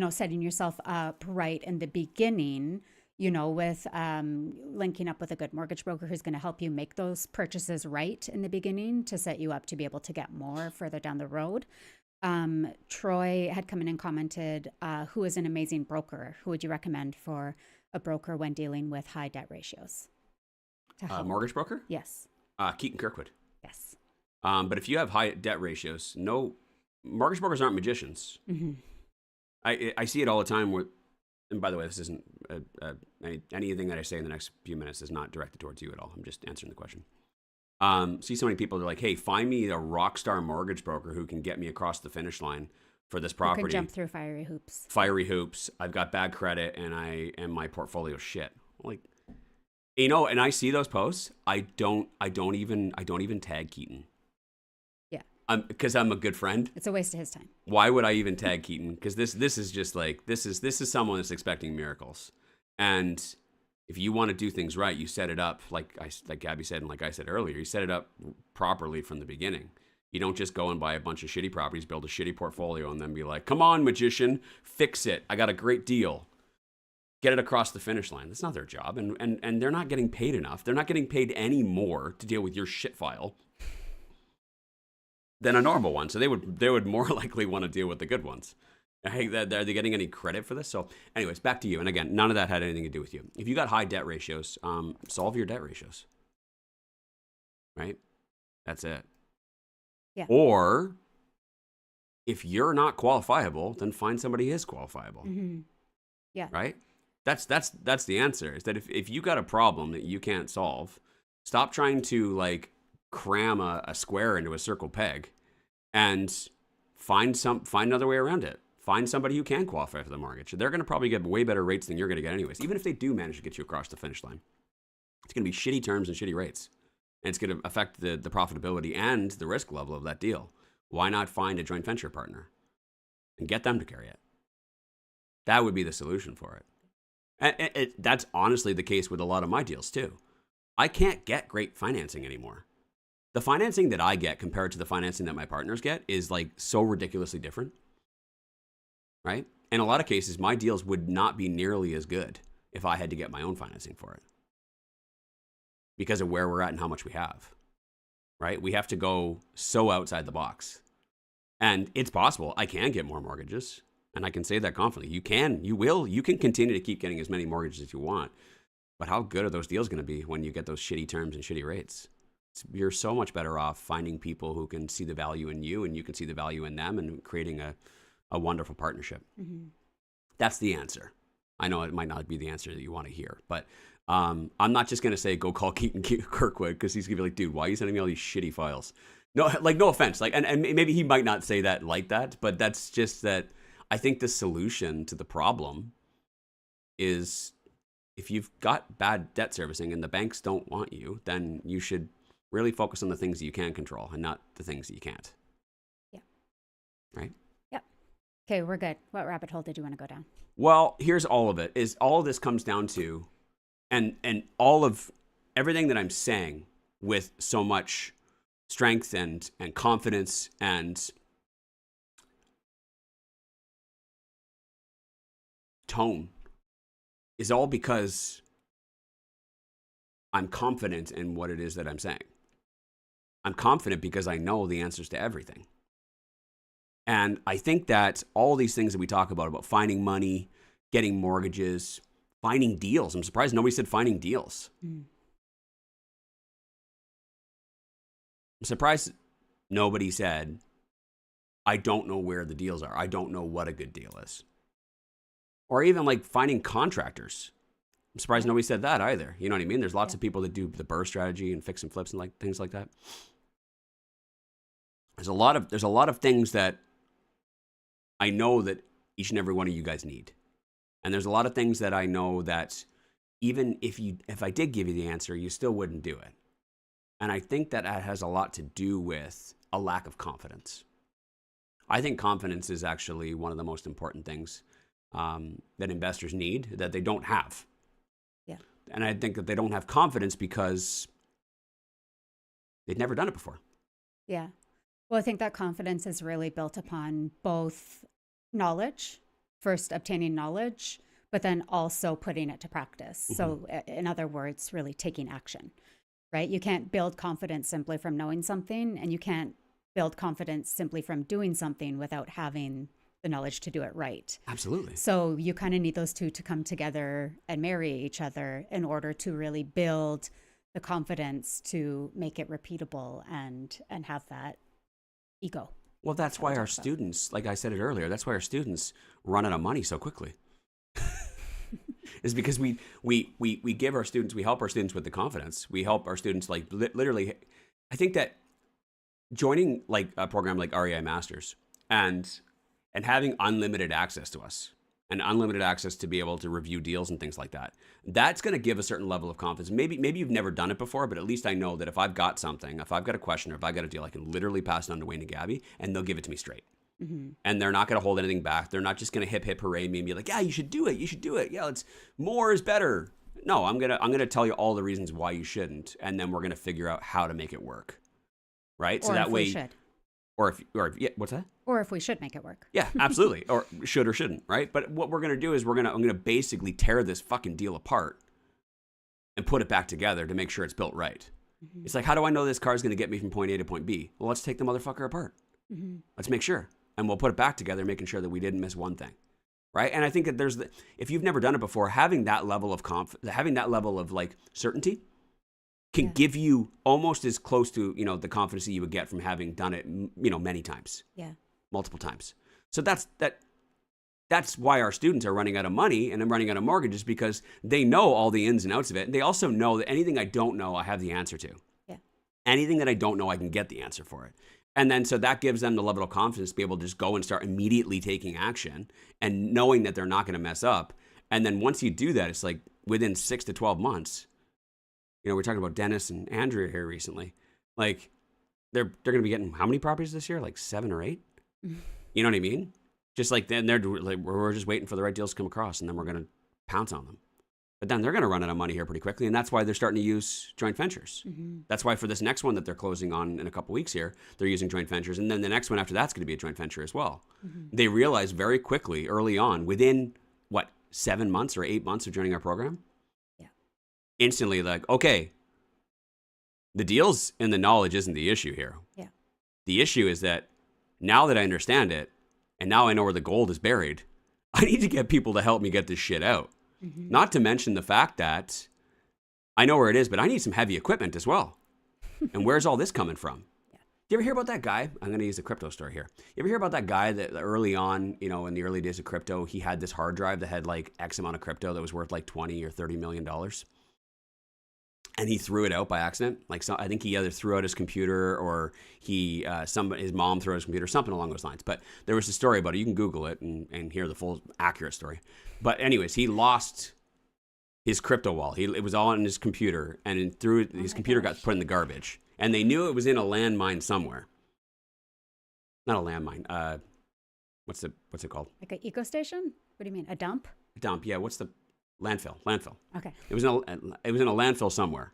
setting yourself up right in the beginning, with linking up with a good mortgage broker who's going to help you make those purchases right in the beginning to set you up to be able to get more further down the road. Troy had come in and commented, who is an amazing broker? Who would you recommend for a broker when dealing with high debt ratios? Mortgage broker? Yes. Keaton Kirkwood. Yes. But if you have high debt ratios, no, mortgage brokers aren't magicians. Mm-hmm. I see it all the time. And by the way, this isn't anything that I say in the next few minutes is not directed towards you at all. I'm just answering the question. See so many people that are like, hey, find me a rock star mortgage broker who can get me across the finish line for this property. You can jump through fiery hoops. Fiery hoops. I've got bad credit and my portfolio shit. Like, and I see those posts. I don't even tag Keaton. Yeah. Because I'm a good friend. It's a waste of his time. Why would I even tag Keaton? Because this is just like, this is someone that's expecting miracles. And if you want to do things right, you set it up like Gabby said, and like I said earlier, you set it up properly from the beginning. You don't just go and buy a bunch of shitty properties, build a shitty portfolio, and then be like, come on, magician, fix it. I got a great deal. Get it across the finish line. That's not their job. And they're not getting paid enough. They're not getting paid any more to deal with your shit file than a normal one. So they would more likely want to deal with the good ones. Are they getting any credit for this? So anyways, back to you. And again, none of that had anything to do with you. If you got high debt ratios, solve your debt ratios. Right? That's it. Yeah. Or if you're not qualifiable, then find somebody who is qualifiable. Mm-hmm. Yeah. Right? That's the answer. Is that if you got a problem that you can't solve, stop trying to like cram a square into a circle peg and find another way around it. Find somebody who can qualify for the mortgage. They're going to probably get way better rates than you're going to get anyways. Even if they do manage to get you across the finish line, it's going to be shitty terms and shitty rates. And it's going to affect the profitability and the risk level of that deal. Why not find a joint venture partner and get them to carry it? That would be the solution for it. And that's honestly the case with a lot of my deals too. I can't get great financing anymore. The financing that I get compared to the financing that my partners get is like so ridiculously different. Right? In a lot of cases, my deals would not be nearly as good if I had to get my own financing for it because of where we're at and how much we have. Right? We have to go so outside the box. And it's possible I can get more mortgages, and I can say that confidently. You can continue to keep getting as many mortgages as you want. But how good are those deals going to be when you get those shitty terms and shitty rates? You're so much better off finding people who can see the value in you and you can see the value in them and creating a wonderful partnership. Mm-hmm. That's the answer. I know it might not be the answer that you want to hear, but I'm not just going to say, go call Keaton Kirkwood because he's going to be like, dude, why are you sending me all these shitty files? No, like, no offense. Like, and maybe he might not say that like that, but that's just that I think the solution to the problem is if you've got bad debt servicing and the banks don't want you, then you should Really focus on the things that you can control and not the things that you can't. Yeah. Right? Yep. Okay, we're good. What rabbit hole did you want to go down? Well, here's all of it. Is all of this comes down to, and all of everything that I'm saying with so much strength and confidence and tone is all because I'm confident in what it is that I'm saying. I'm confident because I know the answers to everything. And I think that all these things that we talk about finding money, getting mortgages, finding deals. I'm surprised nobody said finding deals. I'm surprised nobody said, I don't know where the deals are. I don't know what a good deal is. Or even like finding contractors. I'm surprised nobody said that either. You know what I mean? There's lots of people that do the BRRRR strategy and fix and flips and like things like that. There's a lot of things that I know that each and every one of you guys need. And there's a lot of things that I know that even if I did give you the answer, you still wouldn't do it. And I think that has a lot to do with a lack of confidence. I think confidence is actually one of the most important things that investors need that they don't have. Yeah. And I think that they don't have confidence because they've never done it before. Yeah. Well, I think that confidence is really built upon both knowledge, first obtaining knowledge, but then also putting it to practice. Mm-hmm. So in other words, really taking action, right? You can't build confidence simply from knowing something, and you can't build confidence simply from doing something without having the knowledge to do it right. Absolutely. So you kind of need those two to come together and marry each other in order to really build the confidence to make it repeatable and have that ego. Well, that's why our students, like I said it earlier, that's why our students run out of money so quickly. Is because we give our students, we help our students with the confidence. We help our students like literally. I think that joining like a program like REI Masters and having unlimited access to us and unlimited access to be able to review deals and things like that, that's going to give a certain level of confidence. Maybe you've never done it before, but at least I know that if I've got something, if I've got a question or if I've got a deal, I can literally pass it on to Wayne and Gabby and they'll give it to me straight. Mm-hmm. And they're not going to hold anything back. They're not just going to hip hooray me and be like, yeah, you should do it. You should do it. Yeah, more is better. No, I'm going to tell you all the reasons why you shouldn't. And then we're going to figure out how to make it work. Right? So that way, yeah, what's that? Or if we should make it work. Yeah, absolutely. Or should or shouldn't, right? But what we're going to do is I'm going to basically tear this fucking deal apart and put it back together to make sure it's built right. Mm-hmm. It's like, how do I know this car is going to get me from point A to point B? Well, let's take the motherfucker apart. Mm-hmm. Let's make sure. And we'll put it back together, making sure that we didn't miss one thing. Right? And I think that if you've never done it before, having that level of having that level of like certainty can give you almost as close to, the confidence that you would get from having done it, many times. Yeah. Multiple times. So that's why our students are running out of money and I'm running out of mortgages, because they know all the ins and outs of it. And they also know that anything I don't know, I have the answer to. Yeah. Anything that I don't know, I can get the answer for it. And then so that gives them the level of confidence to be able to just go and start immediately taking action and knowing that they're not going to mess up. And then once you do that, it's like within 6 to 12 months, we're talking about Dennis and Andrea here recently. Like they're going to be getting how many properties this year? Like 7 or 8? You know what I mean? Just like then they're like, we're just waiting for the right deals to come across and then we're going to pounce on them. But then they're going to run out of money here pretty quickly. And that's why they're starting to use joint ventures. Mm-hmm. That's why for this next one that they're closing on in a couple weeks here, they're using joint ventures. And then the next one after that's going to be a joint venture as well. Mm-hmm. They realize very quickly, early on, within 7 months or 8 months of joining our program? Yeah. Instantly like, okay, the deals and the knowledge isn't the issue here. Yeah. The issue is that now that I understand it, and now I know where the gold is buried, I need to get people to help me get this shit out. Mm-hmm. Not to mention the fact that I know where it is, but I need some heavy equipment as well. And where's all this coming from? Yeah. You ever hear about that guy? I'm going to use a crypto story here. You ever hear about that guy that early on, in the early days of crypto, he had this hard drive that had like X amount of crypto that was worth like $20 or $30 million? And he threw it out by accident. I think he either threw out his computer or his mom threw out his computer, something along those lines. But there was a story about it. You can Google it and hear the full accurate story. But anyways, he lost his crypto wallet. It was all on his computer, and his computer got put in the garbage. And they knew it was in a landmine somewhere. Not a landmine. What's it called? Like an eco station? What do you mean? A dump? A dump. Yeah. What's the landfill? Landfill. Okay. It was in a landfill somewhere.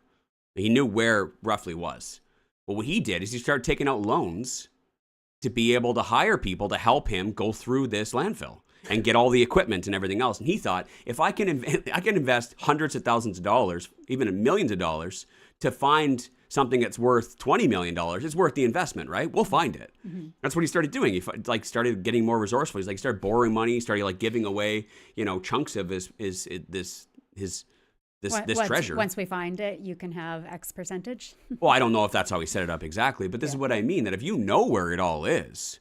He knew where roughly was. Well, what he did is he started taking out loans to be able to hire people to help him go through this landfill and get all the equipment and everything else. And he thought, if I can invest hundreds of thousands of dollars, even millions of dollars, to find something that's worth $20 million, it's worth the investment, right? We'll find it. Mm-hmm. That's what he started doing. He started getting more resourceful. He started borrowing money. He started giving away, chunks of this treasure. Once we find it, you can have X percentage. Well, I don't know if that's how he set it up exactly, but this is what I mean, that if you know where it all is,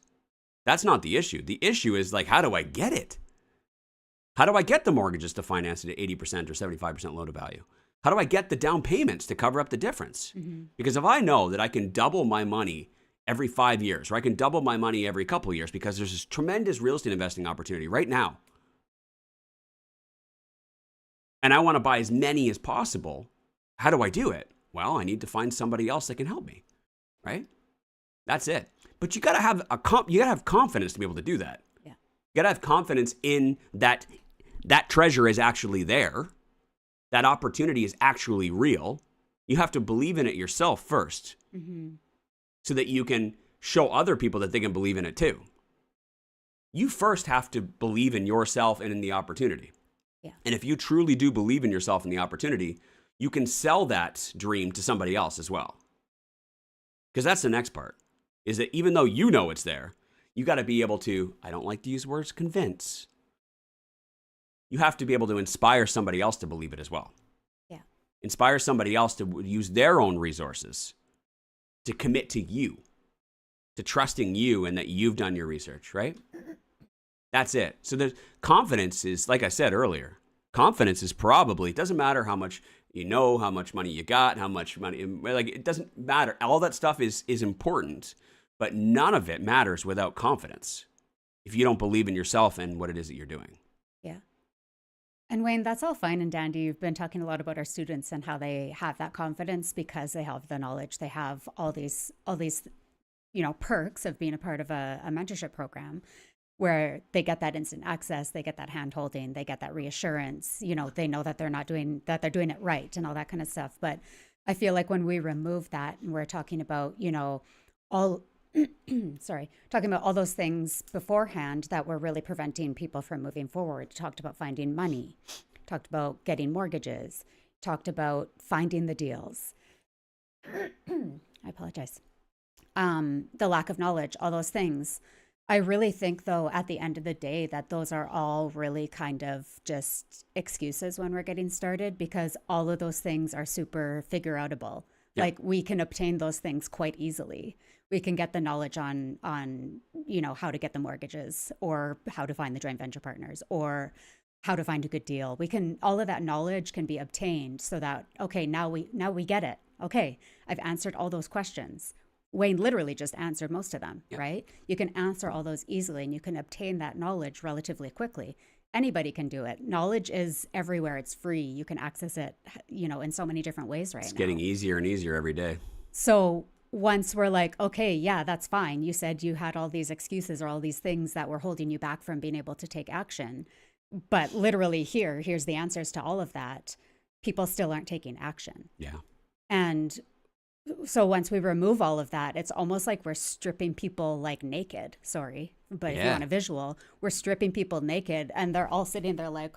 that's not the issue. The issue is how do I get it? How do I get the mortgages to finance it at 80% or 75% loan to value? How do I get the down payments to cover up the difference? Mm-hmm. Because if I know that I can double my money every 5 years, or I can double my money every couple of years, because there's this tremendous real estate investing opportunity right now, and I want to buy as many as possible, how do I do it? Well, I need to find somebody else that can help me, right? That's it. But you got to have confidence to be able to do that. Yeah. You got to have confidence in that treasure is actually there. That opportunity is actually real. You have to believe in it yourself first, mm-hmm. so that you can show other people that they can believe in it too. You first have to believe in yourself and in the opportunity. Yeah. And if you truly do believe in yourself and the opportunity, you can sell that dream to somebody else as well. Because that's the next part, is that even though you know it's there, you got to be able to, I don't like to use words, convince. You have to be able to inspire somebody else to believe it as well. Yeah. Inspire somebody else to use their own resources to commit to you, to trusting you and that you've done your research, right? That's it. So the confidence is, like I said earlier, confidence is probably, it doesn't matter how much you know, how much money you got, how much money, it doesn't matter. All that stuff is important, but none of it matters without confidence if you don't believe in yourself and what it is that you're doing. Yeah. And Wayne, that's all fine and dandy. You've been talking a lot about our students and how they have that confidence because they have the knowledge. They have all these, perks of being a part of a mentorship program where they get that instant access, they get that hand holding, they get that reassurance, they know that they're doing it right and all that kind of stuff. But I feel like when we remove that and we're talking about, talking about all those things beforehand that were really preventing people from moving forward. Talked about finding money, talked about getting mortgages, talked about finding the deals. I apologize. The lack of knowledge, all those things. I really think, though, at the end of the day, that those are all really kind of just excuses when we're getting started because all of those things are super figure outable. Yeah. Like we can obtain those things quite easily. We can get the knowledge on how to get the mortgages or how to find the joint venture partners or how to find a good deal. All of that knowledge can be obtained so that, okay, now we get it. Okay, I've answered all those questions. Wayne literally just answered most of them, yeah. Right? You can answer all those easily and you can obtain that knowledge relatively quickly. Anybody can do it. Knowledge is everywhere. It's free. You can access it, in so many different ways right now. It's getting easier and easier every day. So once we're like, okay, yeah, that's fine. You said you had all these excuses or all these things that were holding you back from being able to take action. But literally here's the answers to all of that. People still aren't taking action. Yeah. And so once we remove all of that, it's almost like we're stripping people naked. Sorry, but if you want a visual, we're stripping people naked and they're all sitting there like,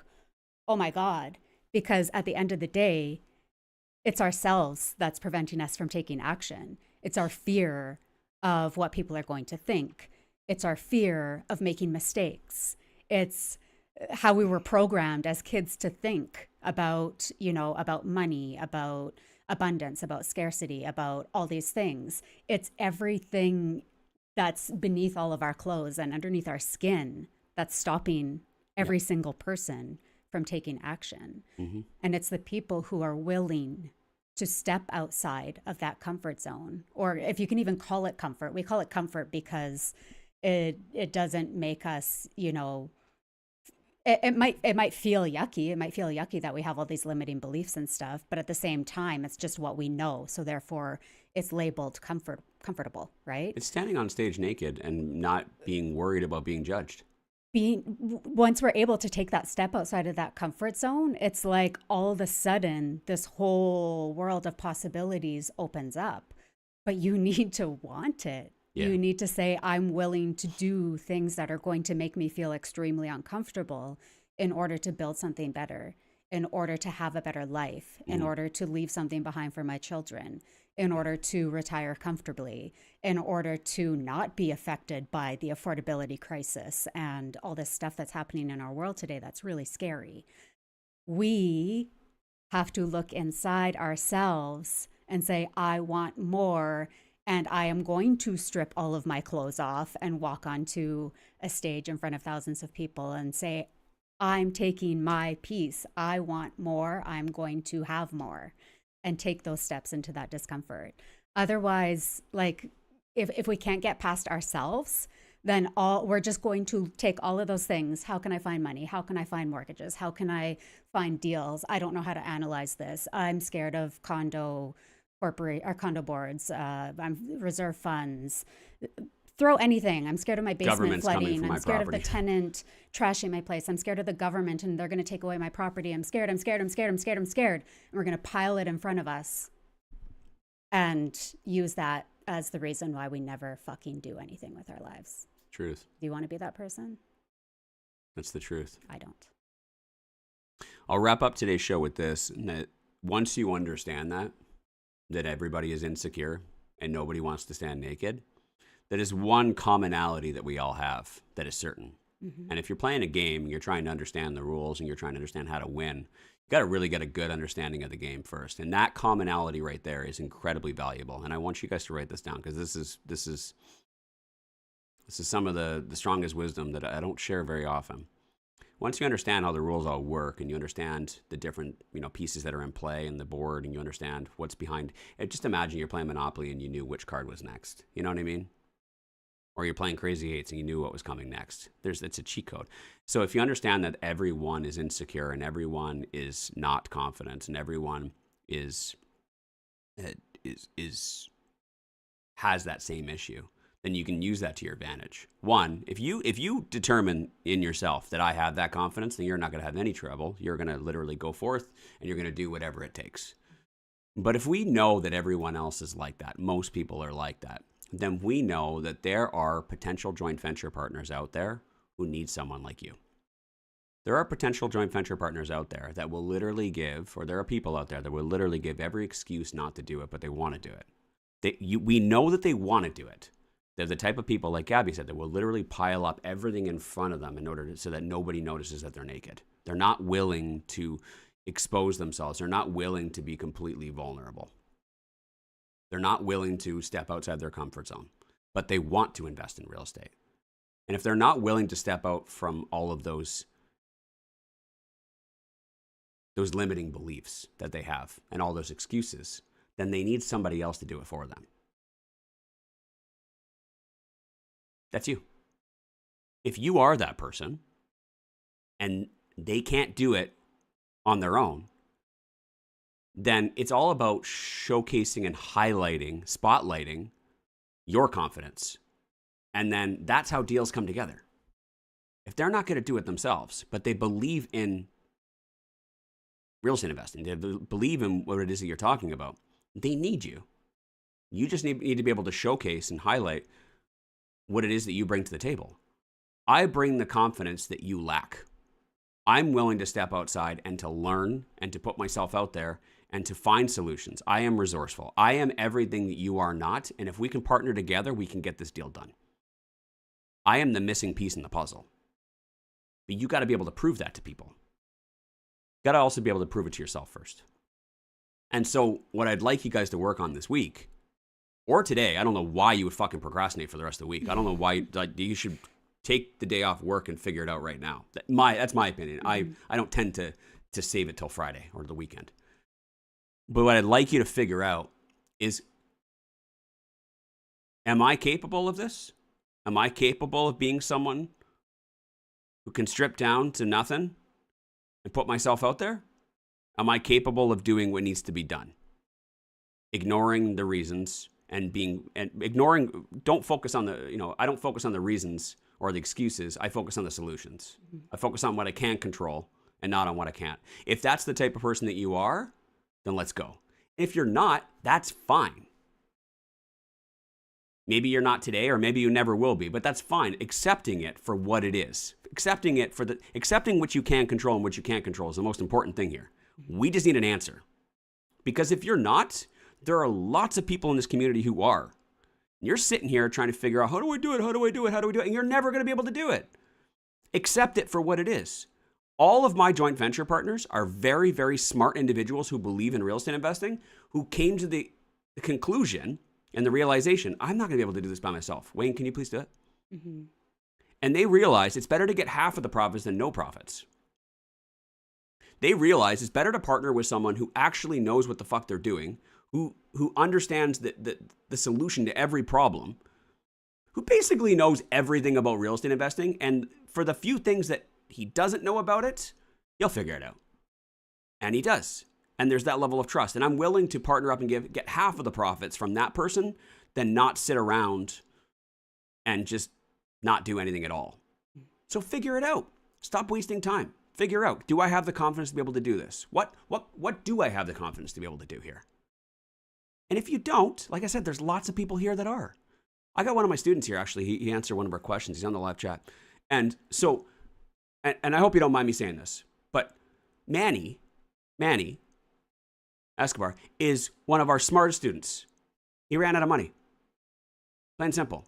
oh my God, because at the end of the day, it's ourselves that's preventing us from taking action. It's our fear of what people are going to think. It's our fear of making mistakes. It's how we were programmed as kids to think about, about money, about abundance, about scarcity, about all these things. It's everything that's beneath all of our clothes and underneath our skin that's stopping every single person from taking action. Mm-hmm. And it's the people who are willing to step outside of that comfort zone, or if you can even call it comfort. We call it comfort because it doesn't make us, it might feel yucky. It might feel yucky that we have all these limiting beliefs and stuff, but at the same time, it's just what we know. So therefore, it's labeled comfortable, right? It's standing on stage naked and not being worried about being judged. Once we're able to take that step outside of that comfort zone, it's like all of a sudden this whole world of possibilities opens up. But you need to want it. Yeah. You need to say, I'm willing to do things that are going to make me feel extremely uncomfortable in order to build something better, in order to have a better life, in order to leave something behind for my children, in order to retire comfortably, in order to not be affected by the affordability crisis and all this stuff that's happening in our world today that's really scary. We have to look inside ourselves and say, I want more. And I am going to strip all of my clothes off and walk onto a stage in front of thousands of people and say, I'm taking my piece. I want more. I'm going to have more, and take those steps into that discomfort. Otherwise, like if we can't get past ourselves, then we're just going to take all of those things. How can I find money? How can I find mortgages? How can I find deals? I don't know how to analyze this. I'm scared of condo boards, reserve funds, throw anything. I'm scared of my basement flooding. I'm scared of the tenant trashing my place. I'm scared of the government and they're going to take away my property. I'm scared. And we're going to pile it in front of us and use that as the reason why we never fucking do anything with our lives. Truth. Do you want to be that person? That's the truth. I don't. I'll wrap up today's show with this, that once you understand that everybody is insecure and nobody wants to stand naked, that is one commonality that we all have that is certain. Mm-hmm. And if you're playing a game and you're trying to understand the rules and you're trying to understand how to win, you got to really get a good understanding of the game first. And that commonality right there is incredibly valuable. And I want you guys to write this down, because this is some of the strongest wisdom that I don't share very often. Once you understand how the rules all work and you understand the different, pieces that are in play and the board, and you understand what's behind it, just imagine you're playing Monopoly and you knew which card was next. You know what I mean? Or you're playing Crazy Eights and you knew what was coming next. It's a cheat code. So if you understand that everyone is insecure and everyone is not confident and everyone has that same issue, then you can use that to your advantage. One, if you determine in yourself that I have that confidence, then you're not going to have any trouble. You're going to literally go forth and you're going to do whatever it takes. But if we know that everyone else is like that, most people are like that, then we know that there are potential joint venture partners out there who need someone like you. There are potential joint venture partners out there that will literally give, or there are people out there that will literally give every excuse not to do it, but they want to do it. We know that they want to do it. They're the type of people, like Gabby said, that will literally pile up everything in front of them in order so that nobody notices that they're naked. They're not willing to expose themselves. They're not willing to be completely vulnerable. They're not willing to step outside their comfort zone, but they want to invest in real estate. And if they're not willing to step out from all of those limiting beliefs that they have and all those excuses, then they need somebody else to do it for them. That's you. If you are that person and they can't do it on their own, then it's all about showcasing and highlighting, spotlighting your confidence. And then that's how deals come together. If they're not going to do it themselves, but they believe in real estate investing, they believe in what it is that you're talking about, they need you. You just need to be able to showcase and highlight what it is that you bring to the table. I bring the confidence that you lack. I'm willing to step outside and to learn and to put myself out there and to find solutions. I am resourceful. I am everything that you are not. And if we can partner together, we can get this deal done. I am the missing piece in the puzzle. But you got to be able to prove that to people. You got to also be able to prove it to yourself first. And so what I'd like you guys to work on this week, or today, I don't know why you would fucking procrastinate for the rest of the week. I don't know why you should take the day off work and figure it out right now. That's my opinion. I don't tend to save it till Friday or the weekend. But what I'd like you to figure out is, am I capable of this? Am I capable of being someone who can strip down to nothing and put myself out there? Am I capable of doing what needs to be done? Ignoring the reasons and ignoring, don't focus on I don't focus on the reasons or the excuses. I focus on the solutions. I focus on what I can control and not on what I can't. If that's the type of person that you are, then let's go. If you're not, that's fine. Maybe you're not today, or maybe you never will be, but that's fine. Accepting it for what it is. Accepting what you can control and what you can't control is the most important thing here. We just need an answer. Because if you're not, there are lots of people in this community who are. You're sitting here trying to figure out, how do I do it? How do I do it? How do we do it? And you're never going to be able to do it. Accept it for what it is. All of my joint venture partners are very, very smart individuals who believe in real estate investing, who came to the conclusion and the realization, I'm not going to be able to do this by myself. Wayne, can you please do it? Mm-hmm. And they realize it's better to get half of the profits than no profits. They realize it's better to partner with someone who actually knows what the fuck they're doing, who understands the solution to every problem, who basically knows everything about real estate investing. And for the few things that he doesn't know about it, he'll figure it out. And he does. And there's that level of trust. And I'm willing to partner up and get half of the profits from that person than not sit around and just not do anything at all. So figure it out. Stop wasting time. Figure out, do I have the confidence to be able to do this? What do I have the confidence to be able to do here? And if you don't, like I said, there's lots of people here that are. I got one of my students here, actually. He answered one of our questions. He's on the live chat. And so, and I hope you don't mind me saying this, but Manny Escobar is one of our smartest students. He ran out of money. Plain and simple.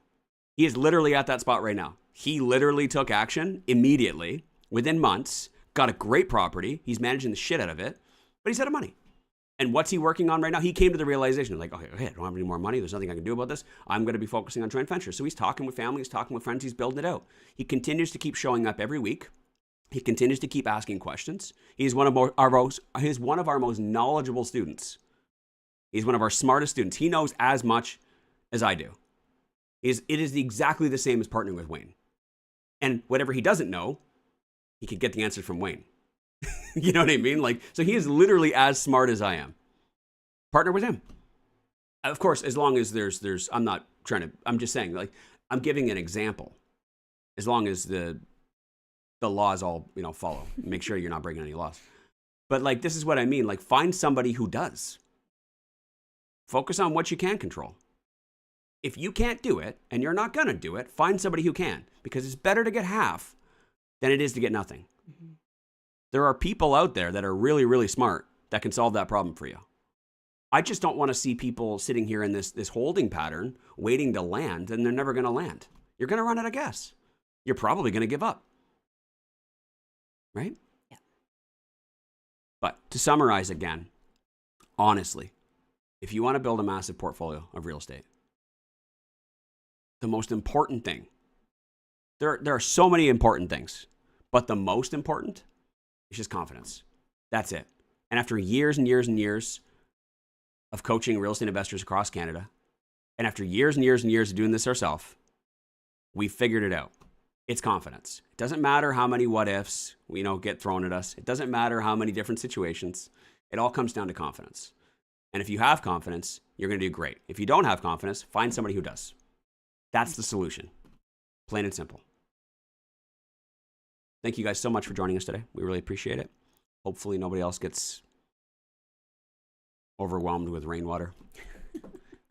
He is literally at that spot right now. He literally took action immediately, within months, got a great property. He's managing the shit out of it, but he's out of money. And what's he working on right now? He came to the realization, like, okay, I don't have any more money. There's nothing I can do about this. I'm going to be focusing on joint ventures. So he's talking with family. He's talking with friends. He's building it out. He continues to keep showing up every week. He continues to keep asking questions. He's one of our most knowledgeable students. He's one of our smartest students. He knows as much as I do. It is exactly the same as partnering with Wayne. And whatever he doesn't know, he could get the answer from Wayne. You know what I mean? Like, so he is literally as smart as I am. Partner with him. Of course, as long as I'm just saying, like, I'm giving an example. As long as the laws all, follow. Make sure you're not breaking any laws. But like, this is what I mean. Like, find somebody who does. Focus on what you can control. If you can't do it, and you're not going to do it, find somebody who can. Because it's better to get half than it is to get nothing. Mm-hmm. There are people out there that are really, really smart that can solve that problem for you. I just don't want to see people sitting here in this holding pattern, waiting to land, and they're never going to land. You're going to run out of gas. You're probably going to give up. Right? Yeah. But to summarize again, honestly, if you want to build a massive portfolio of real estate, the most important thing, there are so many important things, but the most important is just confidence. That's it. And after years and years and years of coaching real estate investors across Canada, and after years and years and years of doing this ourselves, we figured it out. It's confidence. It doesn't matter how many what ifs get thrown at us. It doesn't matter how many different situations. It all comes down to confidence. And if you have confidence, you're going to do great. If you don't have confidence, find somebody who does. That's the solution. Plain and simple. Thank you guys so much for joining us today. We really appreciate it. Hopefully nobody else gets overwhelmed with rainwater.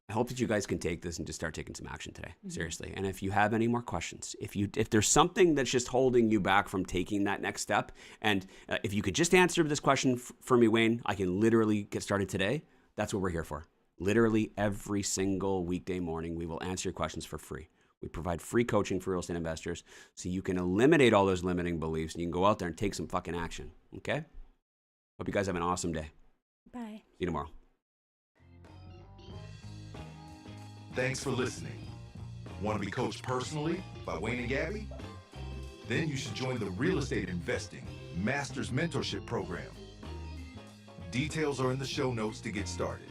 I hope that you guys can take this and just start taking some action today. Mm-hmm. Seriously. And if you have any more questions, if there's something that's just holding you back from taking that next step, and if you could just answer this question for me, Wayne, I can literally get started today. That's what we're here for. Literally every single weekday morning, we will answer your questions for free. We provide free coaching for real estate investors so you can eliminate all those limiting beliefs and you can go out there and take some fucking action. Okay? Hope you guys have an awesome day. Bye. See you tomorrow. Thanks for listening. Want to be coached personally by Wayne and Gabby? Then you should join the Real Estate Investing Masters Mentorship Program. Details are in the show notes to get started.